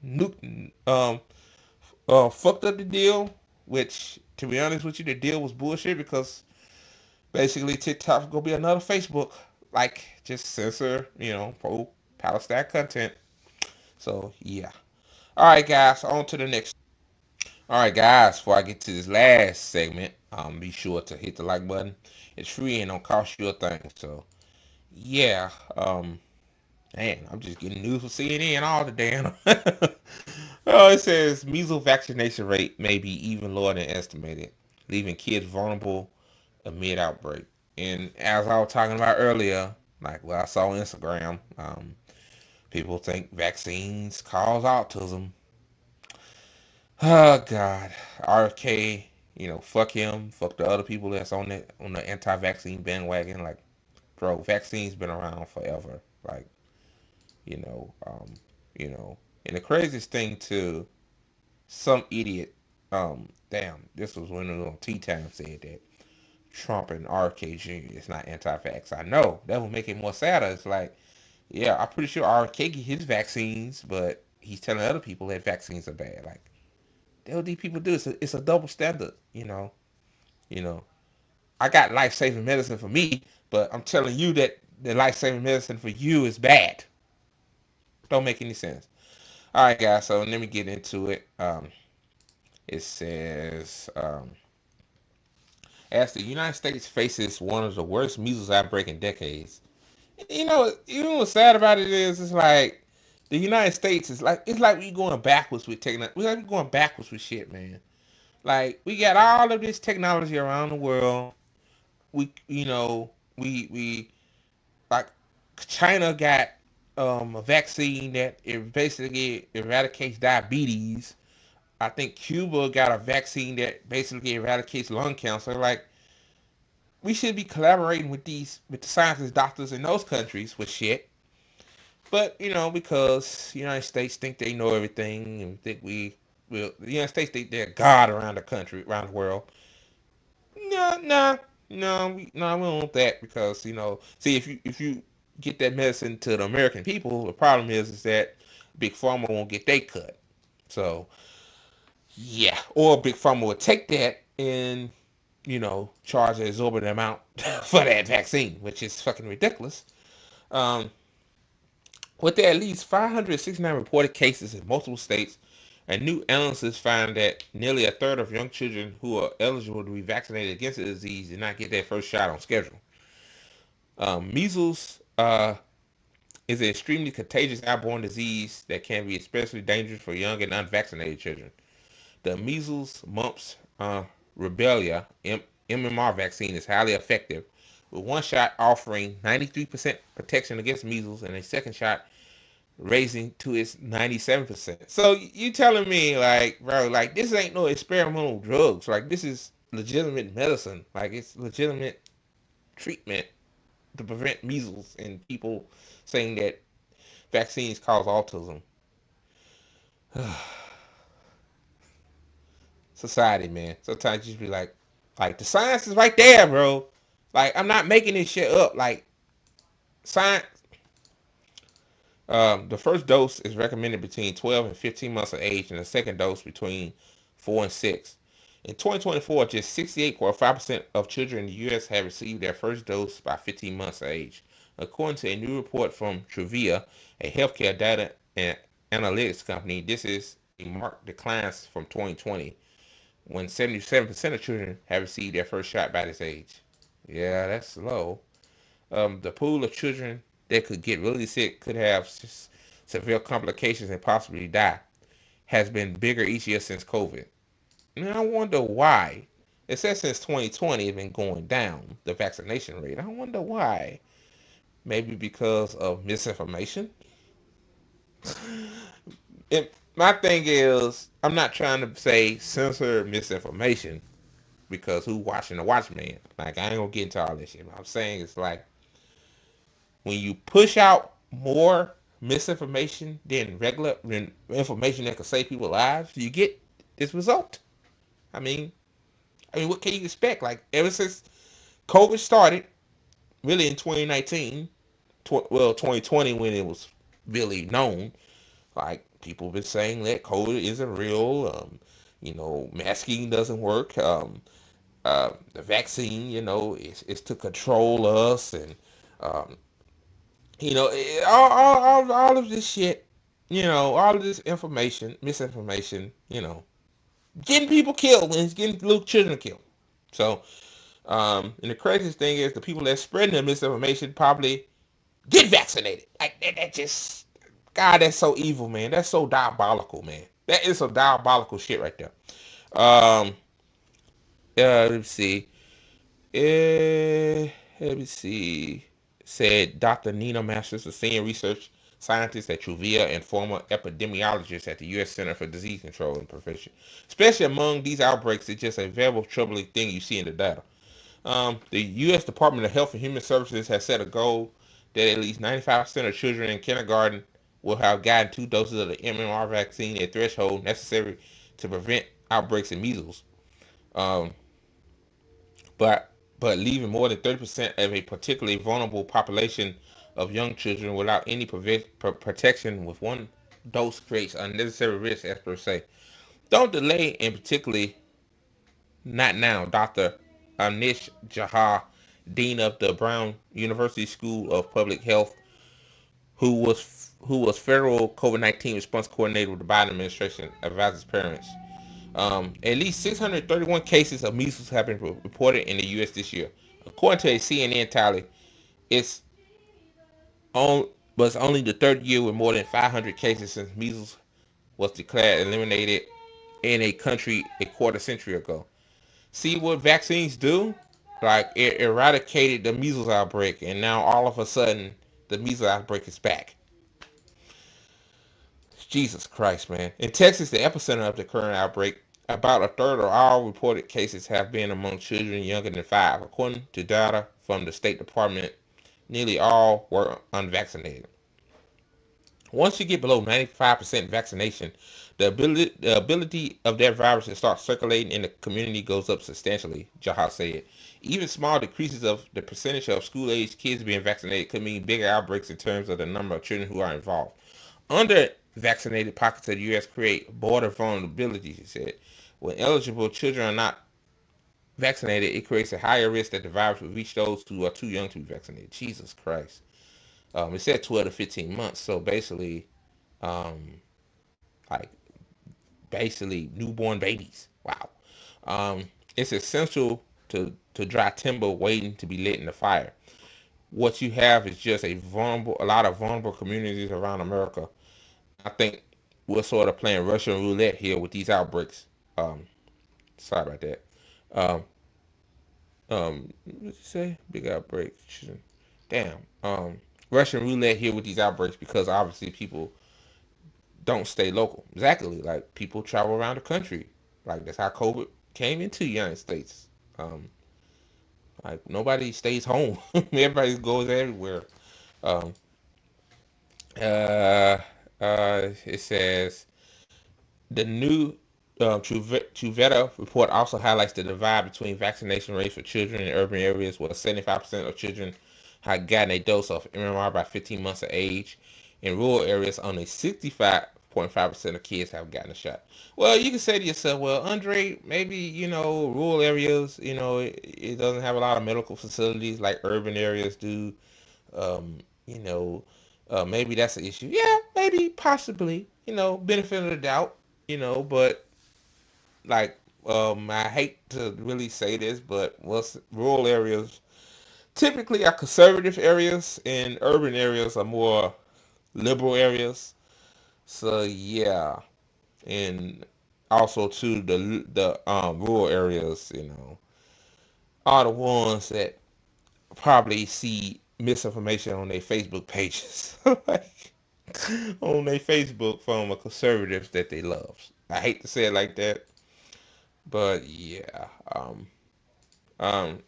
fucked up the deal. Which, to be honest with you, the deal was bullshit because basically TikTok's gonna be another Facebook, like just censor, pro-Palestine content. So yeah. All right, guys, on to the next. All right, guys, before I get to this last segment, be sure to hit the like button. It's free and don't cost you a thing. So yeah, man, I'm just getting news from CNN all the damn. Oh, it says measles vaccination rate may be even lower than estimated, leaving kids vulnerable amid outbreak. And as I was talking about earlier, like what I saw on Instagram, people think vaccines cause autism. Oh God, RFK, fuck him, fuck the other people that's on the anti-vaccine bandwagon. Like, bro, vaccines been around forever. Like, you know, And the craziest thing too, some idiot, damn, this was when it was on Tea Time said that Trump and RK Jr. is not anti-vax. I know that would make it more sadder. It's like, yeah, I'm pretty sure RK get his vaccines, but he's telling other people that vaccines are bad. Like, that's what these people do. It's a double standard, you know. You know, I got life-saving medicine for me, but I'm telling you that the life-saving medicine for you is bad. Don't make any sense. All right, guys. So let me get into it. It says, as the United States faces one of the worst measles outbreak in decades. You know what's sad about it is, it's like the United States is like, it's like we going backwards with technology. We're like going backwards with shit, man. Like, we got all of this technology around the world. We like, China got a vaccine that it basically eradicates diabetes. I think Cuba got a vaccine that basically eradicates lung cancer. Like, we should be collaborating with the scientists, doctors in those countries with shit. But because the United States think they know everything and think the United States think they're God around the country, around the world. No, we don't want that, because see, if you get that medicine to the American people, the problem is that Big Pharma won't get they cut. So yeah, or Big Pharma would take that and charge an exorbitant amount for that vaccine, which is fucking ridiculous. With at least 569 reported cases in multiple states, and new analysis find that nearly a third of young children who are eligible to be vaccinated against the disease did not get their first shot on schedule. Measles is an extremely contagious airborne disease that can be especially dangerous for young and unvaccinated children. The measles, mumps, rubella MMR vaccine is highly effective, with one shot offering 93% protection against measles and a second shot raising to its 97%. So you telling me, like, bro, like, this ain't no experimental drugs. Like, this is legitimate medicine. Like, it's legitimate treatment to prevent measles, and people saying that vaccines cause autism. Society, man. Sometimes you just be like the science is right there, bro. Like, I'm not making this shit up. Like, science. The first dose is recommended between 12 and 15 months of age, and the second dose between 4 and 6. In 2024, just 68.5% of children in the U.S. have received their first dose by 15 months of age. According to a new report from Truvia, a healthcare data and analytics company, this is a marked decline from 2020, when 77% of children have received their first shot by this age. Yeah, that's low. The pool of children that could get really sick, could have severe complications, and possibly die, has been bigger each year since COVID. And I wonder why. It says since 2020 it's been going down, the vaccination rate. I wonder why. Maybe because of misinformation? My thing is, I'm not trying to say censor misinformation, because who watching the Watchmen? Like, I ain't gonna get into all this shit. What I'm saying is, like, when you push out more misinformation than regular information that could save people's lives, you get this result. I mean, what can you expect? Like, ever since COVID started, really in 2019, 2020 when it was really known, like, people have been saying that COVID isn't real. Masking doesn't work. The vaccine, is to control us, and all of this shit, all of this misinformation, getting people killed, and it's getting little children killed. So, and the craziest thing is, the people that spreading the misinformation probably get vaccinated. Like, that just, God, that's so evil, man. That's so diabolical, man. That is some diabolical shit right there. Let's see. Let me see. Said Dr. Nina Masters, a senior research scientist at Truvia and former epidemiologist at the U.S. Center for Disease Control and Prevention. Especially among these outbreaks, it's just a very troubling thing you see in the data. The U.S. Department of Health and Human Services has set a goal that at least 95% of children in kindergarten will have gotten 2 doses of the MMR vaccine, a threshold necessary to prevent outbreaks of measles. Um, but leaving more than 30% of a particularly vulnerable population of young children without any protection with one dose creates unnecessary risk, experts say. Don't delay, and particularly not now. Dr. Anish Jha, dean of the Brown University School of Public Health, who was federal COVID-19 response coordinator with the Biden administration, advises parents. At least 631 cases of measles have been reported in the U.S. this year. According to a CNN tally, it's was only the third year with more than 500 cases since measles was declared eliminated in a country a quarter century ago. See what vaccines do? Like, it eradicated the measles outbreak, and now all of a sudden the measles outbreak is back. Jesus Christ, man. In Texas, the epicenter of the current outbreak, about a third of all reported cases have been among children younger than 5. According to data from the State Department, nearly all were unvaccinated. Once you get below 95% vaccination, the ability of that virus to start circulating in the community goes up substantially, Jha said. Even small decreases of the percentage of school-aged kids being vaccinated could mean bigger outbreaks in terms of the number of children who are involved. Under-vaccinated pockets of the U.S. create border vulnerabilities, he said. When eligible children are not vaccinated, it creates a higher risk that the virus will reach those who are too young to be vaccinated. Jesus Christ. It said 12 to 15 months, so basically, like, newborn babies. Wow. It's essential to dry timber waiting to be lit in the fire. What you have is just a lot of vulnerable communities around America. I think we're sort of playing Russian roulette here with these outbreaks. Sorry about that. What did you say? Big outbreak. Damn. Russian roulette here with these outbreaks, because obviously people don't stay local. Exactly. Like, people travel around the country. Like, that's how COVID came into the United States. Like, nobody stays home. Everybody goes everywhere. It says the new Truveta report also highlights the divide between vaccination rates for children in urban areas, where 75% of children had gotten a dose of MMR by 15 months of age. In rural areas, only 65.5% of kids have gotten a shot. Well, you can say to yourself, well, Andre, maybe, rural areas, it doesn't have a lot of medical facilities like urban areas do. Maybe that's an issue. Yeah, maybe, possibly, benefit of the doubt, but like, I hate to really say this, but rural areas typically are conservative areas, and urban areas are more liberal areas. So yeah, and also too, the rural areas, are the ones that probably see misinformation on their Facebook pages, like on their Facebook from a conservative that they love. I hate to say it like that, but yeah.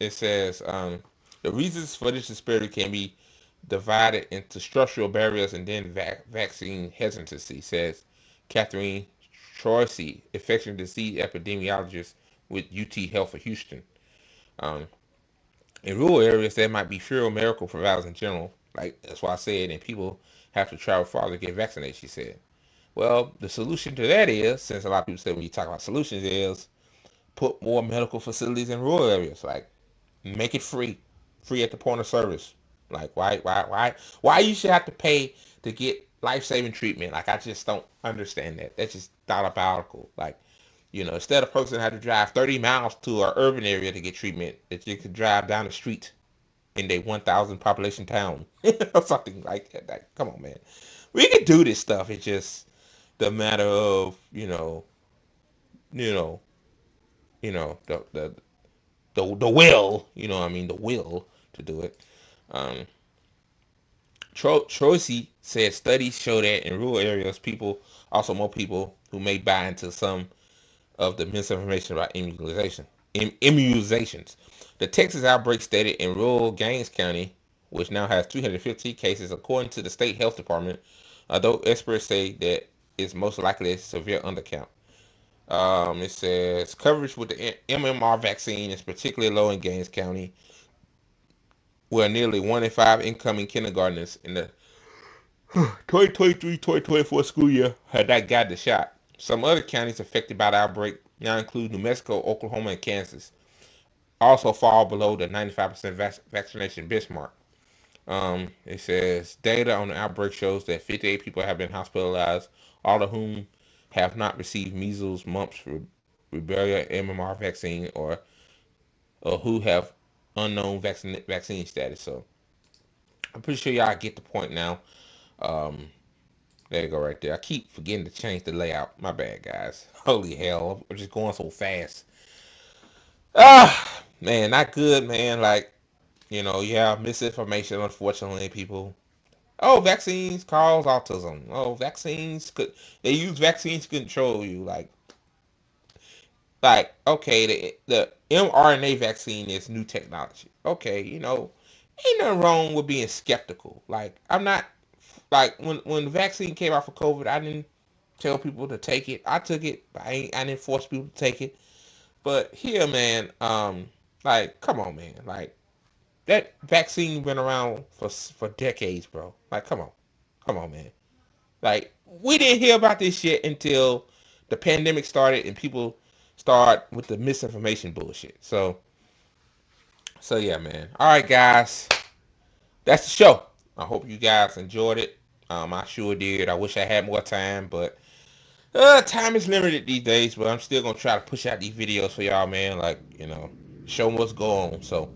It says the reasons for this disparity can be divided into structural barriers and then vaccine hesitancy, says Catherine Troisi, infectious disease epidemiologist with UT Health of Houston. In rural areas, there might be fewer medical providers in general. Like, that's why I said, and people have to travel far to get vaccinated, she said. Well, the solution to that is, since a lot of people say when you talk about solutions, is put more medical facilities in rural areas. Like, make it free at the point of service. Like, why you should have to pay to get life-saving treatment? Like, I just don't understand that. That's just diabolical. Like, instead of a person had to drive 30 miles to an urban area to get treatment, that you could drive down the street in a 1,000 population town or something like that. Like, come on, man. We can do this stuff. It's just the matter of, the will, the will to do it. Troisi said studies show that in rural areas, more people who may buy into some of the misinformation about immunizations. The Texas outbreak stated in rural Gaines County, which now has 315 cases, according to the state health department, although experts say that it's most likely a severe undercount. It says coverage with the MMR vaccine is particularly low in Gaines County, where nearly 1 in 5 incoming kindergartners in the 2023-2024 school year had not gotten the shot. Some other counties affected by the outbreak now include New Mexico, Oklahoma, and Kansas, also fall below the 95% vaccination benchmark. It says data on the outbreak shows that 58 people have been hospitalized, all of whom have not received measles, mumps, rubella, MMR vaccine, or who have unknown vaccine status. So I'm pretty sure y'all get the point now. There you go, right there. I keep forgetting to change the layout. My bad, guys. Holy hell, I'm just going so fast. Man, not good, man. Like, yeah, misinformation, unfortunately, people. Oh, vaccines cause autism. Oh, they use vaccines to control you. Okay, the mRNA vaccine is new technology. Okay, ain't nothing wrong with being skeptical. Like, I'm not, like, when the vaccine came out for COVID, I didn't tell people to take it. I took it, but I didn't force people to take it. But here, man, like, come on, man. Like, that vaccine been around for decades, bro. Like, come on, man. Like, we didn't hear about this shit until the pandemic started and people start with the misinformation bullshit. So yeah, man. All right, guys, that's the show. I hope you guys enjoyed it. I sure did. I wish I had more time, but time is limited these days. But I'm still gonna try to push out these videos for y'all, man. Like, show them what's going on. So,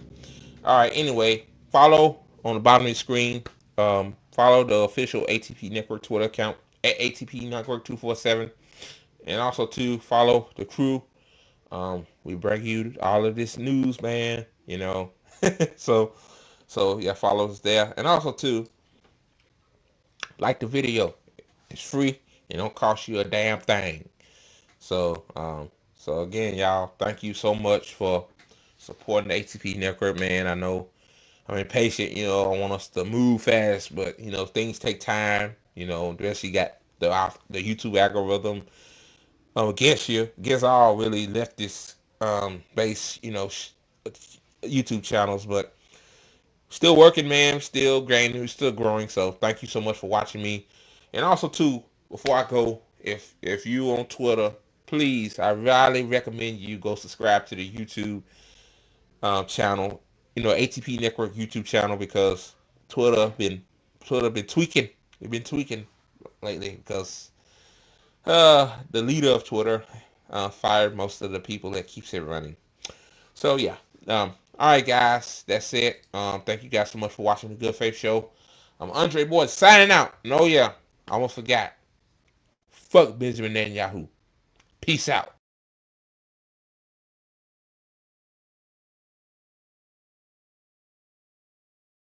all right. Anyway, follow on the bottom of the screen. Follow the official ATP Network Twitter account at ATP Network 247, and also to follow the crew. We bring you all of this news, man. So yeah, follow us there, and also to like the video. It's free. It don't cost you a damn thing. So again, y'all, thank you so much for supporting the ATP Network, man. I know I'm impatient. I want us to move fast, but things take time. Especially got the YouTube algorithm against all really leftist base YouTube channels, but still working, man. Still growing. Still growing. So thank you so much for watching me. And also too, before I go, if you on Twitter, please, I really recommend you go subscribe to the YouTube channel, ATP Network YouTube channel, because Twitter been tweaking. They've been tweaking lately because the leader of Twitter fired most of the people that keeps it running. So yeah. All right, guys, that's it. Thank you guys so much for watching the Good Faith Show. I'm Andre Boy signing out. And oh yeah, I almost forgot. Fuck Benjamin Netanyahu. Peace out.